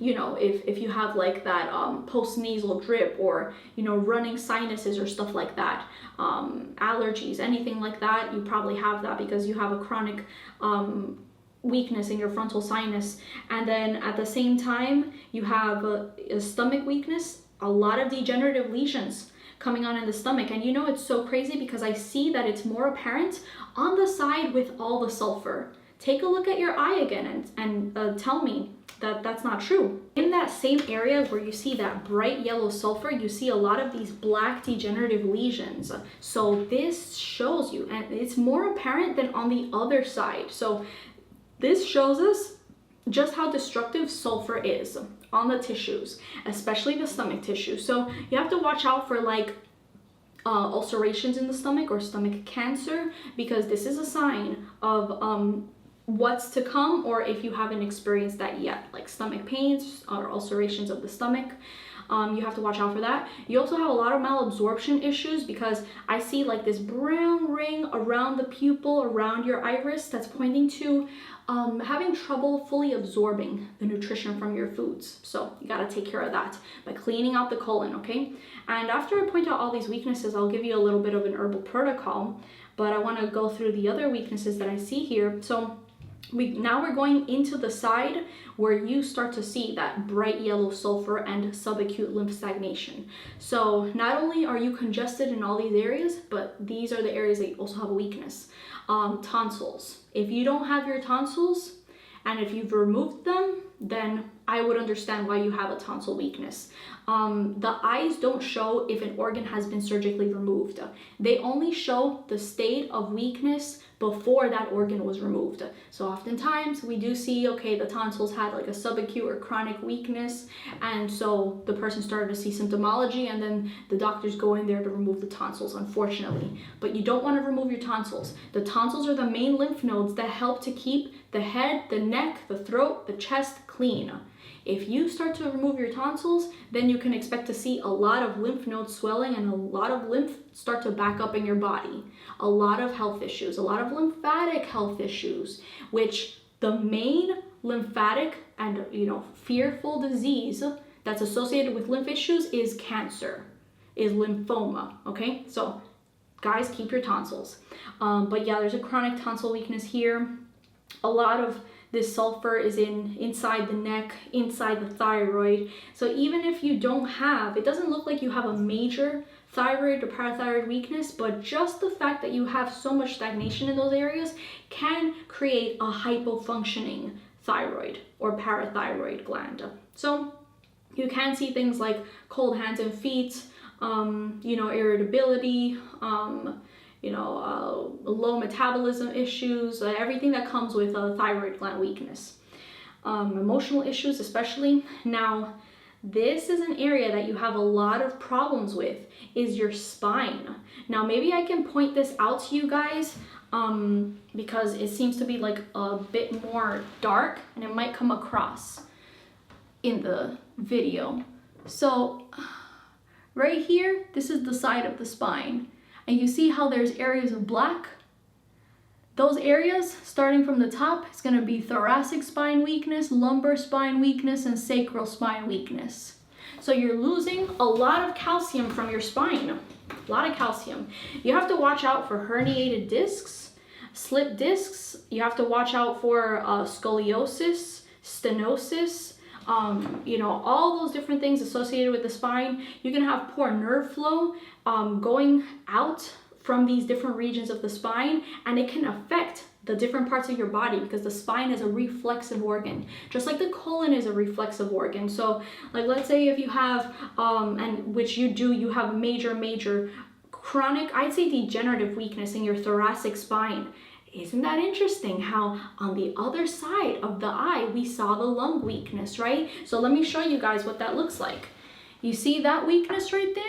[SPEAKER 1] you know, if you have like that post-nasal drip, or, you know, running sinuses or stuff like that, allergies, anything like that, you probably have that because you have a chronic weakness in your frontal sinus. And then at the same time, you have a stomach weakness, a lot of degenerative lesions coming on in the stomach. And you know, it's so crazy because I see that it's more apparent on the side with all the sulfur. Take a look at your eye again and tell me that that's not true. In that same area where you see that bright yellow sulfur, you see a lot of these black degenerative lesions. So this shows you, and it's more apparent than on the other side. So this shows us just how destructive sulfur is on the tissues, especially the stomach tissue. So you have to watch out for like ulcerations in the stomach or stomach cancer, because this is a sign of what's to come, or if you haven't experienced that yet, like stomach pains or ulcerations of the stomach. You have to watch out for that. You also have a lot of malabsorption issues, because I see like this brown ring around the pupil, around your iris, that's pointing to having trouble fully absorbing the nutrition from your foods. So you got to take care of that by cleaning out the colon, okay? And after I point out all these weaknesses, I'll give you a little bit of an herbal protocol, but I want to go through the other weaknesses that I see here. So now we're going into the side where you start to see that bright yellow sulfur and subacute lymph stagnation. So not only are you congested in all these areas, but these are the areas that you also have a weakness. Tonsils. If you don't have your tonsils, and if you've removed them, then I would understand why you have a tonsil weakness. The eyes don't show if an organ has been surgically removed. They only show the state of weakness before that organ was removed. So oftentimes we do see, okay, the tonsils had like a subacute or chronic weakness, and so the person started to see symptomology, and then the doctors go in there to remove the tonsils, unfortunately. But you don't want to remove your tonsils. The tonsils are the main lymph nodes that help to keep the head, the neck, the throat, the chest clean. If you start to remove your tonsils, then you can expect to see a lot of lymph node swelling and a lot of lymph start to back up in your body. A lot of health issues, a lot of lymphatic health issues, which the main lymphatic and, you know, fearful disease that's associated with lymph issues is cancer, is lymphoma, okay? So guys, keep your tonsils. But yeah, there's a chronic tonsil weakness here. A lot of this sulfur is inside the neck, inside the thyroid. So even if you don't have, it doesn't look like you have a major thyroid or parathyroid weakness, but just the fact that you have so much stagnation in those areas can create a hypofunctioning thyroid or parathyroid gland. So you can see things like cold hands and feet, you know, irritability, low metabolism issues, everything that comes with a thyroid gland weakness. Emotional issues especially. Now, this is an area that you have a lot of problems with, is your spine. Now, maybe I can point this out to you guys because it seems to be like a bit more dark and it might come across in the video. So right here, this is the side of the spine. And you see how there's areas of black? Those areas, starting from the top, it's going to be thoracic spine weakness, lumbar spine weakness, and sacral spine weakness. So you're losing a lot of calcium from your spine, a lot of calcium. You have to watch out for herniated discs, slip discs. You have to watch out for scoliosis, stenosis, all those different things associated with the spine. You can have poor nerve flow going out from these different regions of the spine, and it can affect the different parts of your body, because the spine is a reflexive organ, just like the colon is a reflexive organ. So like, let's say if you have and which you do, you have major chronic, I'd say, degenerative weakness in your thoracic spine. Isn't that interesting how on the other side of the eye we saw the lung weakness, right? So let me show you guys what that looks like. You see that weakness right there?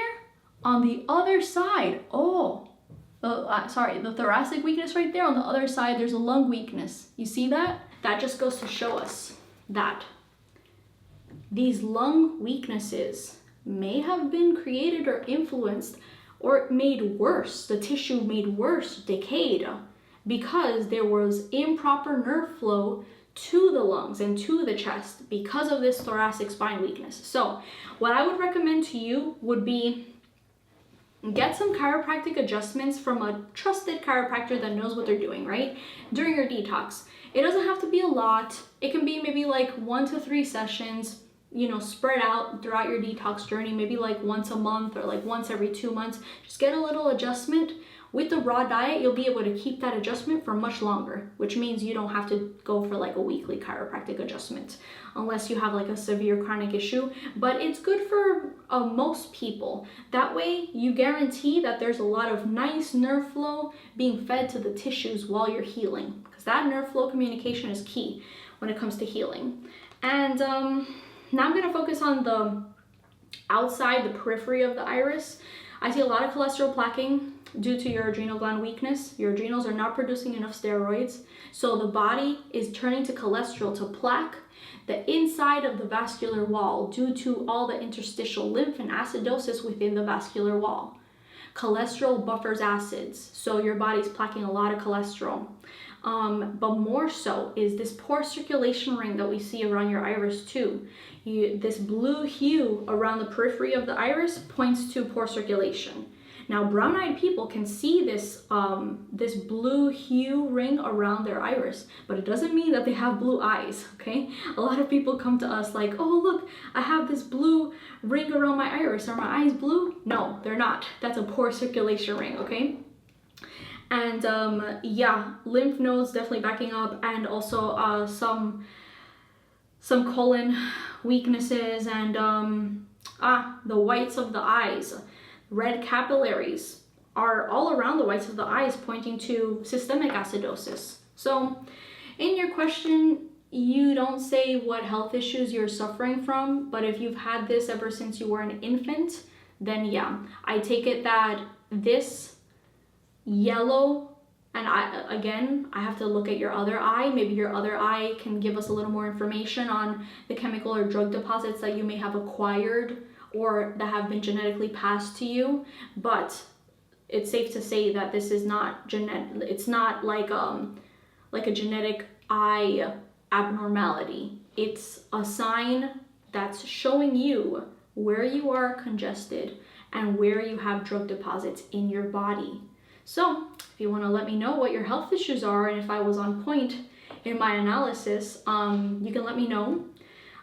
[SPEAKER 1] On the other side, the thoracic weakness right there. On the other side, there's a lung weakness. You see that? That just goes to show us that these lung weaknesses may have been created or influenced or made worse, the tissue made worse, decayed, because there was improper nerve flow to the lungs and to the chest because of this thoracic spine weakness. So what I would recommend to you would be get some chiropractic adjustments from a trusted chiropractor that knows what they're doing, right? During your detox. It doesn't have to be a lot. It can be maybe like 1 to 3 sessions, you know, spread out throughout your detox journey, maybe like once a month or like once every 2 months. Just get a little adjustment. With the raw diet, you'll be able to keep that adjustment for much longer, which means you don't have to go for like a weekly chiropractic adjustment unless you have like a severe chronic issue. But it's good for most people. That way you guarantee that there's a lot of nice nerve flow being fed to the tissues while you're healing, because that nerve flow communication is key when it comes to healing. And now I'm going to focus on the outside, the periphery of the iris. I see a lot of cholesterol plaquing due to your adrenal gland weakness. Your adrenals are not producing enough steroids, so the body is turning to cholesterol to plaque the inside of the vascular wall due to all the interstitial lymph and acidosis within the vascular wall. Cholesterol buffers acids, so your body's plaquing a lot of cholesterol. But more so is this poor circulation ring that we see around your iris too. This blue hue around the periphery of the iris points to poor circulation. Now, brown-eyed people can see this blue hue ring around their iris, but it doesn't mean that they have blue eyes, okay? A lot of people come to us like, oh, look, I have this blue ring around my iris. Are my eyes blue? No, they're not. That's a poor circulation ring, okay? And yeah, lymph nodes definitely backing up, and also some colon weaknesses, and the whites of the eyes. Red capillaries are all around the whites of the eyes, pointing to systemic acidosis. So in your question, you don't say what health issues you're suffering from, but if you've had this ever since you were an infant, then yeah, I take it that this yellow, and I have to look at your other eye. Maybe your other eye can give us a little more information on the chemical or drug deposits that you may have acquired or that have been genetically passed to you. But it's safe to say that this is not it's not like a genetic eye abnormality. It's a sign that's showing you where you are congested and where you have drug deposits in your body. So if you want to let me know what your health issues are and if I was on point in my analysis, you can let me know.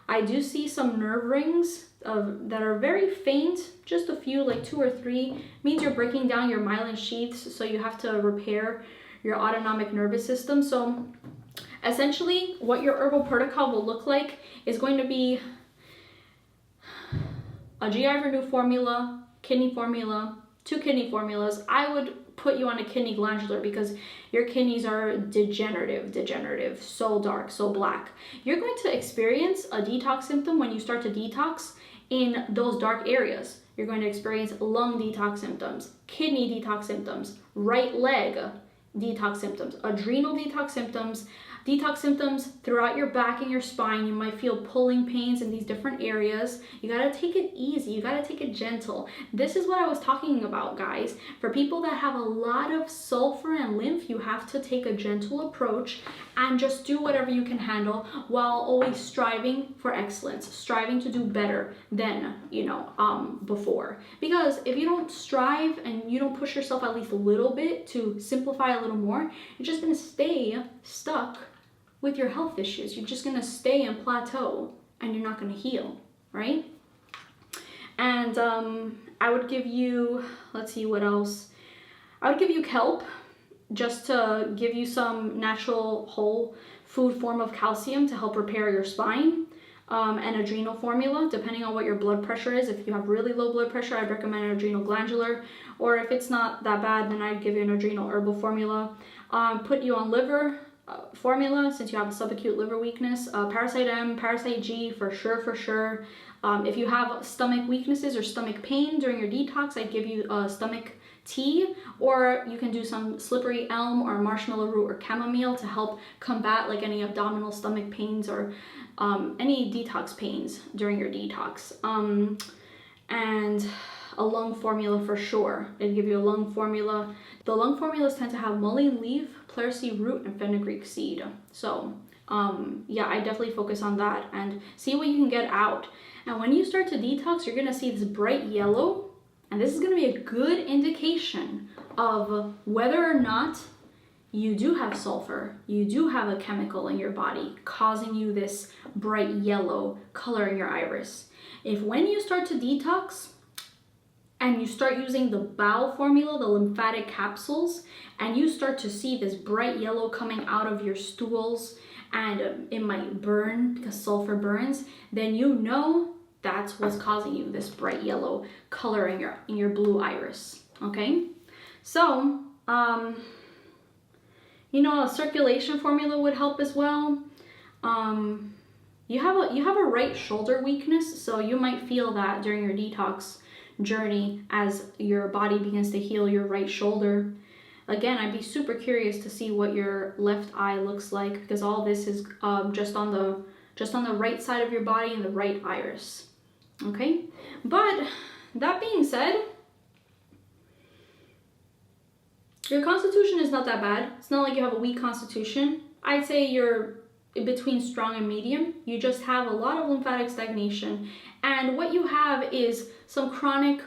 [SPEAKER 1] I do see some nerve rings that are very faint, just a few, like 2 or 3. Means you're breaking down your myelin sheaths, so you have to repair your autonomic nervous system. So essentially what your herbal protocol will look like is going to be a GI Renew formula, kidney formula, 2 kidney formulas. I would put you on a kidney glandular because your kidneys are degenerative, so dark, so black. You're going to experience a detox symptom when you start to detox in those dark areas. You're going to experience lung detox symptoms, kidney detox symptoms, right leg detox symptoms, adrenal detox symptoms throughout your back and your spine. You might feel pulling pains in these different areas. You gotta take it easy, you gotta take it gentle. This is what I was talking about, guys. For people that have a lot of sulfur and lymph, you have to take a gentle approach and just do whatever you can handle while always striving for excellence, striving to do better than, before. Because if you don't strive and you don't push yourself at least a little bit to simplify a little more, you're just gonna stay stuck with your health issues. You're just gonna stay and plateau and you're not gonna heal, right? And I would give you, let's see what else. I would give you kelp just to give you some natural whole food form of calcium to help repair your spine. An adrenal formula, depending on what your blood pressure is. If you have really low blood pressure, I'd recommend an adrenal glandular, or if it's not that bad, then I'd give you an adrenal herbal formula. Put you on liver formula, since you have a subacute liver weakness. Parasite M, Parasite G, for sure. If you have stomach weaknesses or stomach pain during your detox, I'd give you stomach tea, or you can do some slippery elm or marshmallow root or chamomile to help combat like any abdominal stomach pains or any detox pains during your detox. And a lung formula for sure. It'd give you a lung formula. The lung formulas tend to have mullein leaf, pleurisy root, and fenugreek seed. So yeah, I definitely focus on that and see what you can get out. And when you start to detox, you're gonna see this bright yellow, and this is gonna be a good indication of whether or not you do have sulfur, you do have a chemical in your body causing you this bright yellow color in your iris. If when you start to detox and you start using the bowel formula, the lymphatic capsules, and you start to see this bright yellow coming out of your stools, and it might burn because sulfur burns, then you know that's what's causing you this bright yellow color in your blue iris, okay? So, you know, a circulation formula would help as well. You have a right shoulder weakness, so you might feel that during your detox journey as your body begins to heal your right shoulder. Again, I'd be super curious to see what your left eye looks like, because all this is just on the right side of your body and the right iris. Okay, but that being said, your constitution is not that bad. It's not like you have a weak constitution. I'd say you're in between strong and medium. You just have a lot of lymphatic stagnation. And what you have is some chronic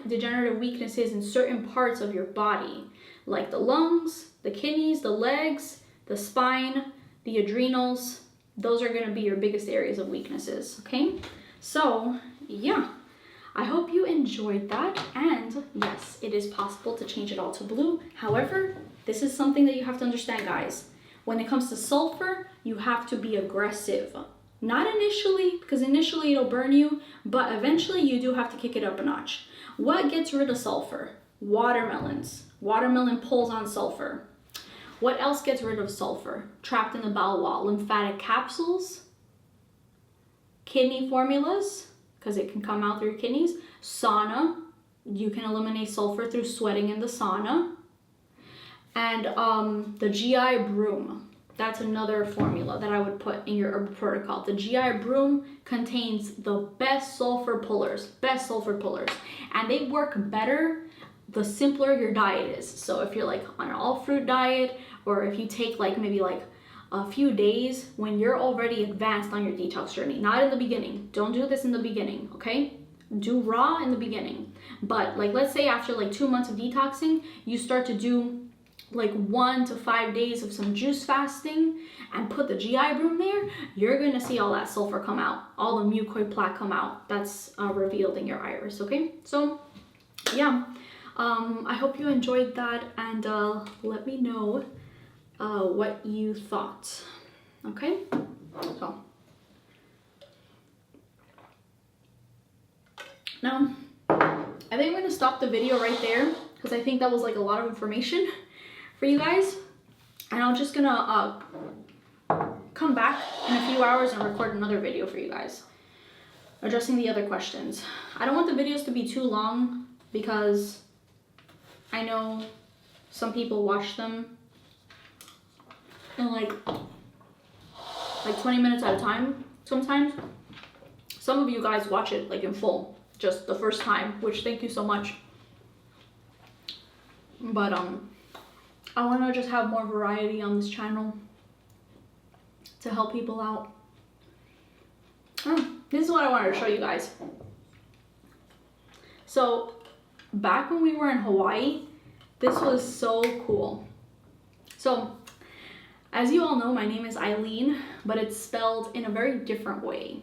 [SPEAKER 1] degenerative weaknesses in certain parts of your body, like the lungs, the kidneys, the legs, the spine, the adrenals. Those are going to be your biggest areas of weaknesses, okay? So, yeah. I hope you enjoyed that, and yes, it is possible to change it all to blue. However, this is something that you have to understand, guys. When it comes to sulfur, you have to be aggressive. Not initially, because initially it'll burn you, but eventually you do have to kick it up a notch. What gets rid of sulfur? Watermelons. Watermelon pulls on sulfur. What else gets rid of sulfur? Trapped in the bowel wall. Lymphatic capsules, kidney formulas, because it can come out through your kidneys. Sauna, you can eliminate sulfur through sweating in the sauna. And the GI broom, that's another formula that I would put in your herbal protocol. The GI broom contains the best sulfur pullers, and they work better the simpler your diet is. So if you're like on an all fruit diet, or if you take like maybe like a few days when you're already advanced on your detox journey, not in the beginning. Don't do this in the beginning, okay? Do raw in the beginning. But like, let's say after like 2 months of detoxing, you start to do like 1 to 5 days of some juice fasting and put the GI broom there, you're gonna see all that sulfur come out, all the mucoid plaque come out. That's revealed in your iris, okay? So yeah, I hope you enjoyed that, and let me know what you thought, okay? So now I think I'm gonna stop the video right there, because I think that was like a lot of information for you guys, and I'm just gonna come back in a few hours and record another video for you guys addressing the other questions. I don't want the videos to be too long, because I know some people watch them in like 20 minutes at a time sometimes. Some of you guys watch it like in full, just the first time, which thank you so much. But I want to just have more variety on this channel to help people out. This is what I wanted to show you guys. So back when we were in Hawaii, this was so cool. So as you all know, my name is Ailin, but it's spelled in a very different way.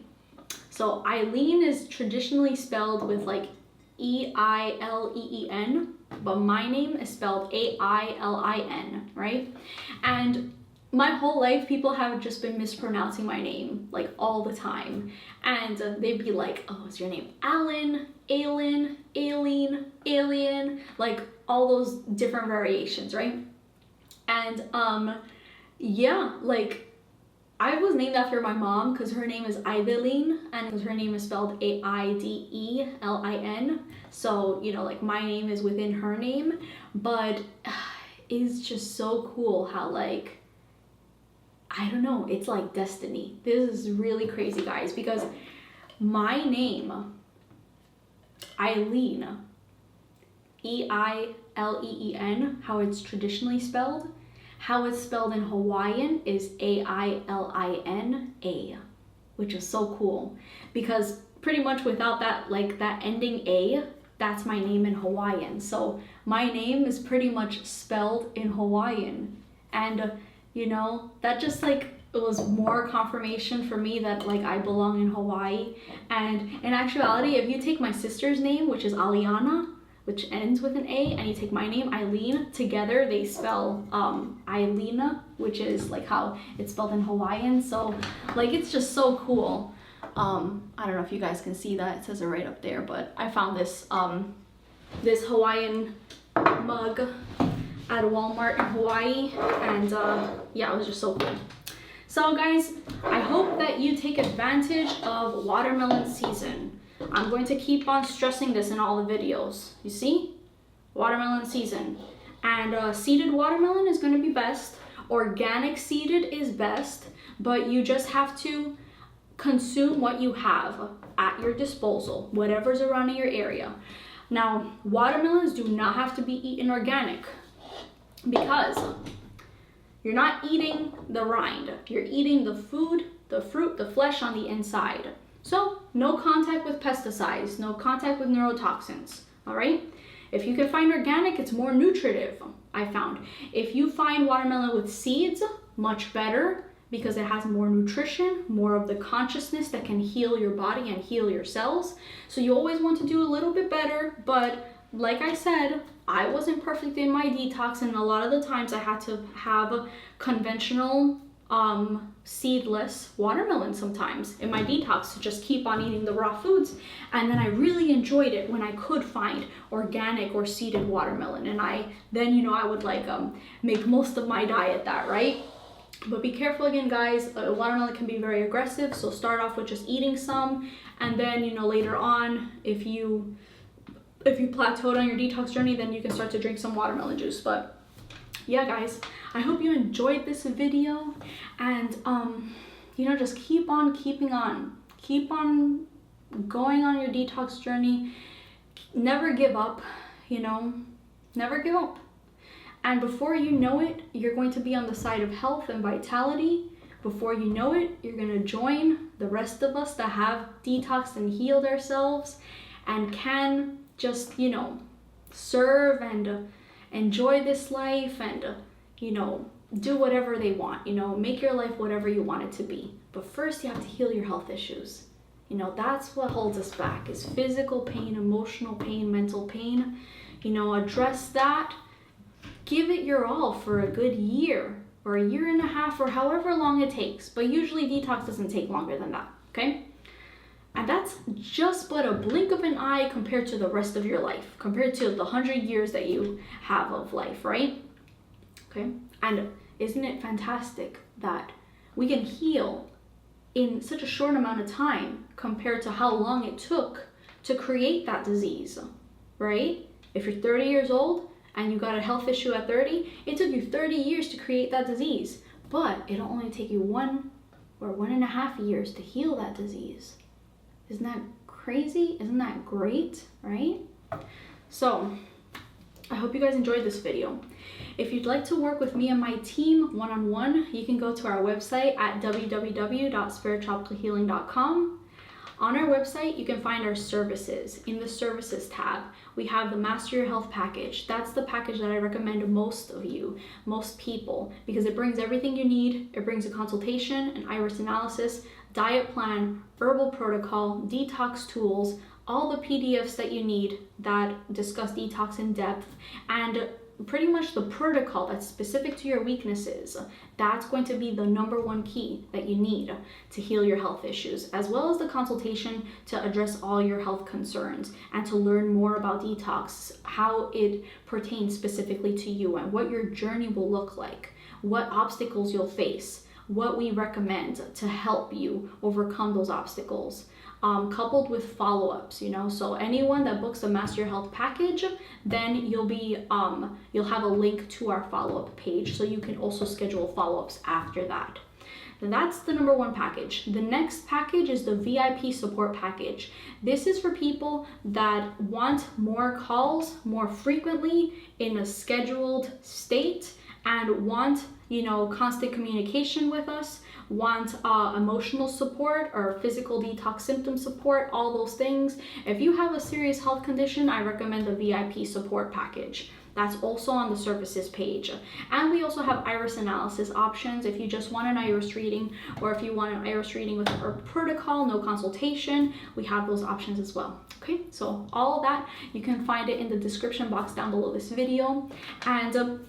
[SPEAKER 1] So Ailin is traditionally spelled with like E-I-L-E-E-N, but my name is spelled Ailin, right? And my whole life, people have just been mispronouncing my name, like all the time. And they'd be like, oh, is your name Ailin, Ailin, Ailin, Alien? Like all those different variations, right? And yeah, like I was named after my mom because her name is Ailin, and because her name is spelled Aidelin. So, you know, like my name is within her name, but it's just so cool how, like, I don't know, it's like destiny. This is really crazy, guys, because my name, Ailin, Eileen, how it's traditionally spelled, how it's spelled in Hawaiian is Ailina, which is so cool because pretty much without that, like that ending A, that's my name in Hawaiian. So my name is pretty much spelled in Hawaiian. And you know, that just like, it was more confirmation for me that like I belong in Hawaii. And in actuality, if you take my sister's name, which is Aliana, which ends with an A, and you take my name, Ailin, together they spell Ailina, which is like how it's spelled in Hawaiian. So like, it's just so cool. I don't know if you guys can see that, it says it right up there, but I found this this Hawaiian mug at Walmart in Hawaii, and yeah, it was just so cool. So guys, I hope that you take advantage of watermelon season. I'm going to keep on stressing this in all the videos. You see? Watermelon season. And seeded watermelon is going to be best. Organic seeded is best, but you just have to consume what you have at your disposal, whatever's around in your area. Now, watermelons do not have to be eaten organic, because you're not eating the rind, you're eating the food, the fruit, the flesh on the inside. So no contact with pesticides, no contact with neurotoxins, all right? If you can find organic, it's more nutritive, I found. If you find watermelon with seeds, much better, because it has more nutrition, more of the consciousness that can heal your body and heal your cells. So you always want to do a little bit better, but like I said, I wasn't perfect in my detox, and a lot of the times I had to have conventional seedless watermelon sometimes in my detox to just keep on eating the raw foods. And then I really enjoyed it when I could find organic or seeded watermelon, and then you know, I would like make most of my diet that, right? But be careful again, guys. Watermelon can be very aggressive, so start off with just eating some, and then, you know, later on, if you plateaued on your detox journey, then you can start to drink some watermelon juice. But yeah, guys, I hope you enjoyed this video, and you know, just keep on keeping on, keep on going on your detox journey. Never give up, you know, never give up. And before you know it, you're going to be on the side of health and vitality. Before you know it, you're going to join the rest of us that have detoxed and healed ourselves and can just, you know, serve and enjoy this life and, you know, do whatever they want, you know, make your life whatever you want it to be. But first you have to heal your health issues. You know, that's what holds us back, is physical pain, emotional pain, mental pain. You know, address that. Give it your all for a good year or a year and a half or however long it takes. But usually detox doesn't take longer than that, okay? And that's just but a blink of an eye compared to the rest of your life, compared to the 100 years that you have of life, right? Okay, and isn't it fantastic that we can heal in such a short amount of time compared to how long it took to create that disease, right? If you're 30 years old and you got a health issue at 30, it took you 30 years to create that disease, but it'll only take you 1 or 1.5 years to heal that disease. Isn't that crazy? Isn't that great, right? So I hope you guys enjoyed this video. If you'd like to work with me and my team one-on-one, you can go to our website at www.spiritTropicalhealing.com. On our website, you can find our services. In the services tab, we have the Master Your Health package. That's the package that I recommend to most people, because it brings everything you need. It brings a consultation, an iris analysis, diet plan, herbal protocol, detox tools, all the PDFs that you need that discuss detox in depth, and pretty much the protocol that's specific to your weaknesses. That's going to be the number one key that you need to heal your health issues, as well as the consultation to address all your health concerns and to learn more about detox, how it pertains specifically to you and what your journey will look like, what obstacles you'll face, what we recommend to help you overcome those obstacles. Coupled with follow-ups, so anyone that books the Master Your Health package, then you'll have a link to our follow-up page, so you can also schedule follow-ups after that. And that's the number one package. The next package is the VIP support package. This is for people that want more calls more frequently in a scheduled state and want, constant communication with us, want emotional support or physical detox symptom support, all those things. If you have a serious health condition, I recommend the VIP support package. That's also on the services page. And we also have iris analysis options if you just want an iris reading, or if you want an iris reading with our protocol, no consultation, we have those options as well. Okay, so all of that, you can find it in the description box down below this video. And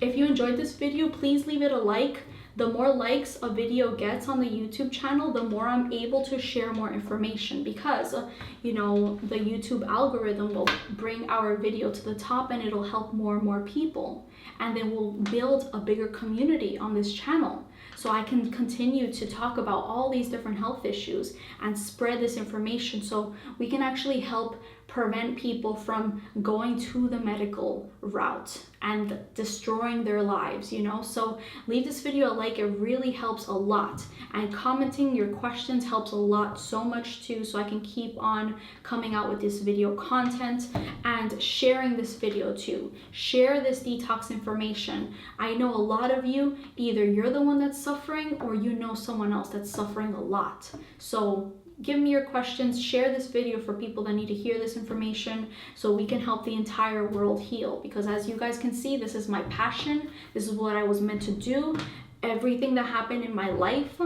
[SPEAKER 1] if you enjoyed this video, please leave it a like. The more likes a video gets on the YouTube channel, the more I'm able to share more information, because, the YouTube algorithm will bring our video to the top and it'll help more and more people. And then we'll build a bigger community on this channel. So I can continue to talk about all these different health issues and spread this information so we can actually help prevent people from going to the medical route and destroying their lives, So leave this video a like, it really helps a lot. And commenting your questions helps a lot, so much too, so I can keep on coming out with this video content, and sharing this video too. Share this detox information. I know a lot of you, either you're the one that's suffering or you know someone else that's suffering a lot. So give me your questions, share this video for people that need to hear this information so we can help the entire world heal. Because as you guys can see, this is my passion. This is what I was meant to do. Everything that happened in my life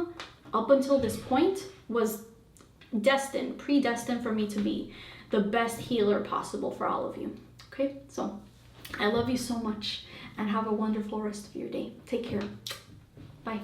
[SPEAKER 1] up until this point was predestined for me to be the best healer possible for all of you. Okay, so I love you so much and have a wonderful rest of your day. Take care. Bye.